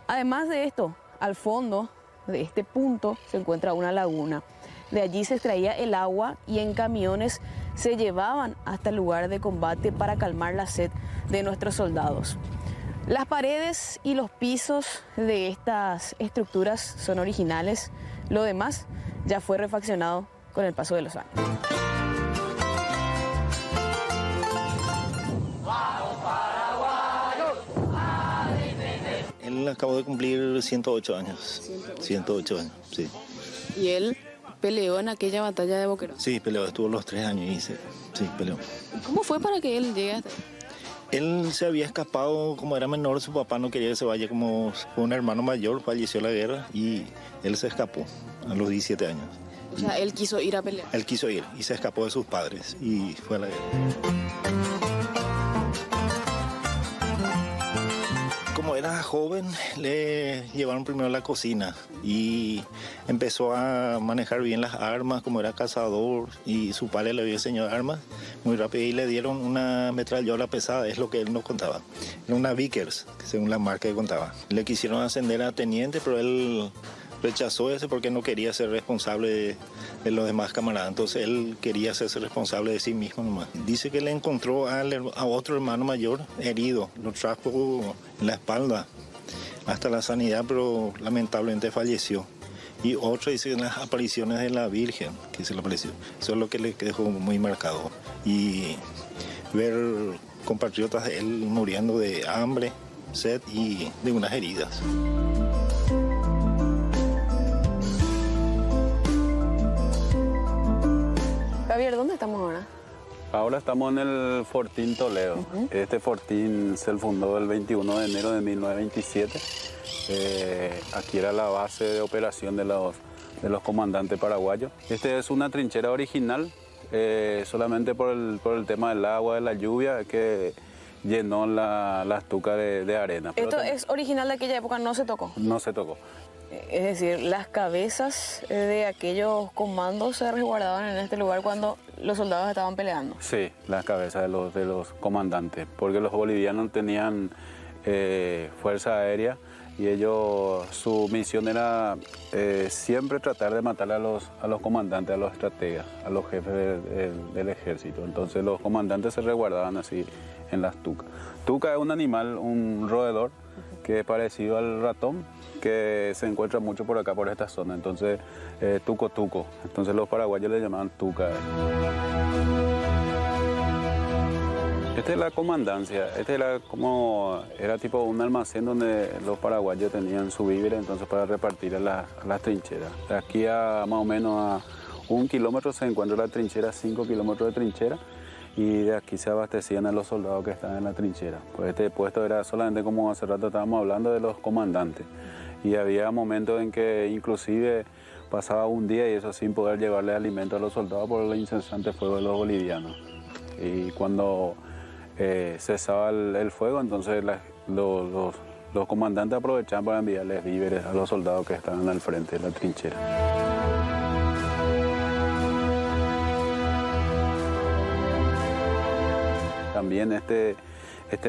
Además de esto, al fondo de este punto se encuentra una laguna. De allí se extraía el agua y en camiones se llevaban hasta el lugar de combate para calmar la sed de nuestros soldados. Las paredes y los pisos de estas estructuras son originales. Lo demás ya fue refaccionado con el paso de los años. Él acabó de cumplir 108 años. 108 años, sí. ¿Y él peleó en aquella batalla de Boquerón? Sí, peleó, estuvo los 3 años y sí, peleó. ¿Cómo fue para que él llegue hasta ahí? Él se había escapado, como era menor, su papá no quería que se vaya, como fue un hermano mayor, falleció en la guerra y él se escapó a los 17 años. O sea, él quiso ir a pelear. Él quiso ir y se escapó de sus padres y fue a la guerra. Como era joven, le llevaron primero a la cocina y empezó a manejar bien las armas, como era cazador y su padre le había enseñado armas muy rápido y le dieron una metralladora pesada, es lo que él nos contaba. Era una Vickers, según la marca que contaba. Le quisieron ascender a teniente, pero él rechazó ese porque no quería ser responsable de los demás camaradas. Entonces él quería hacerse responsable de sí mismo nomás. Dice que le encontró a otro hermano mayor herido, lo trajo en la espalda hasta la sanidad, pero lamentablemente falleció. Y otro dice las apariciones de la Virgen, que se le apareció. Eso es lo que le dejó muy marcado. Y ver compatriotas de él muriendo de hambre, sed y de unas heridas. Javier, ¿dónde estamos ahora? Ahora estamos en el Fortín Toledo. Este fortín se fundó el 21 de enero de 1927. Aquí era la base de operación de los comandantes paraguayos. Este es una trinchera original, solamente por el tema del agua, de la lluvia, que llenó la estuca de arena. ¿Esto es original de aquella época? ¿No se tocó? No se tocó. Es decir, las cabezas de aquellos comandos se resguardaban en este lugar cuando los soldados estaban peleando. Sí, las cabezas de los comandantes, porque los bolivianos tenían fuerza aérea y ellos, su misión era siempre tratar de matar a los comandantes, a los estrategas, a los jefes del ejército. Entonces los comandantes se resguardaban así en las tucas. Tuca es un animal, un roedor, que es parecido al ratón, que se encuentra mucho por acá, por esta zona. Entonces, tuco. Entonces los paraguayos le llamaban tuca. Esta es la comandancia, era tipo un almacén donde los paraguayos tenían su víveres, entonces para repartir a las trincheras. De aquí a más o menos a 1 kilómetro se encuentra la trinchera, 5 kilómetros de trinchera, y de aquí se abastecían a los soldados que estaban en la trinchera. Pues este puesto era solamente, como hace rato estábamos hablando, de los comandantes. Y había momentos en que inclusive pasaba un día y eso sin poder llevarle alimento a los soldados por el incesante fuego de los bolivianos. Y cuando cesaba el fuego, entonces los comandantes aprovechaban para enviarles víveres a los soldados que estaban al frente de la trinchera. También este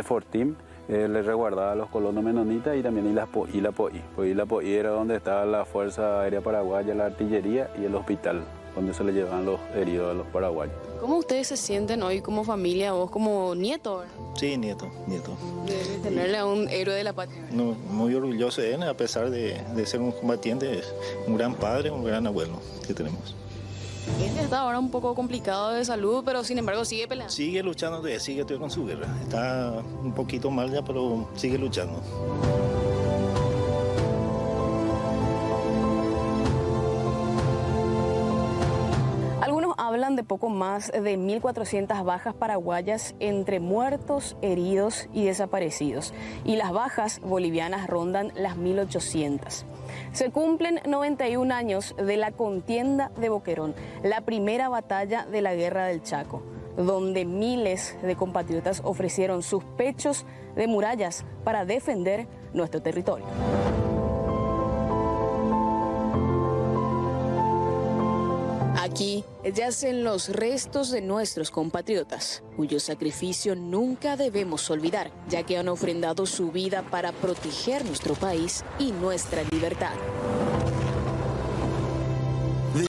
fortín le resguardaba a los colonos menonitas y también Ilapoí era donde estaba la Fuerza Aérea Paraguaya, la artillería y el hospital, donde se le llevaban los heridos a los paraguayos. ¿Cómo ustedes se sienten hoy como familia, vos como nieto? Sí, nieto. De tenerle a un héroe de la patria. No, muy orgulloso de él, a pesar de ser un combatiente, es un gran padre, un gran abuelo que tenemos. Él está ahora un poco complicado de salud, pero sin embargo sigue peleando. Sigue luchando, sigue con su guerra. Está un poquito mal ya, pero sigue luchando. Hablan de poco más de 1.400 bajas paraguayas entre muertos, heridos y desaparecidos. Y las bajas bolivianas rondan las 1.800. Se cumplen 91 años de la contienda de Boquerón, la primera batalla de la Guerra del Chaco, donde miles de compatriotas ofrecieron sus pechos de murallas para defender nuestro territorio. Aquí yacen los restos de nuestros compatriotas, cuyo sacrificio nunca debemos olvidar, ya que han ofrendado su vida para proteger nuestro país y nuestra libertad.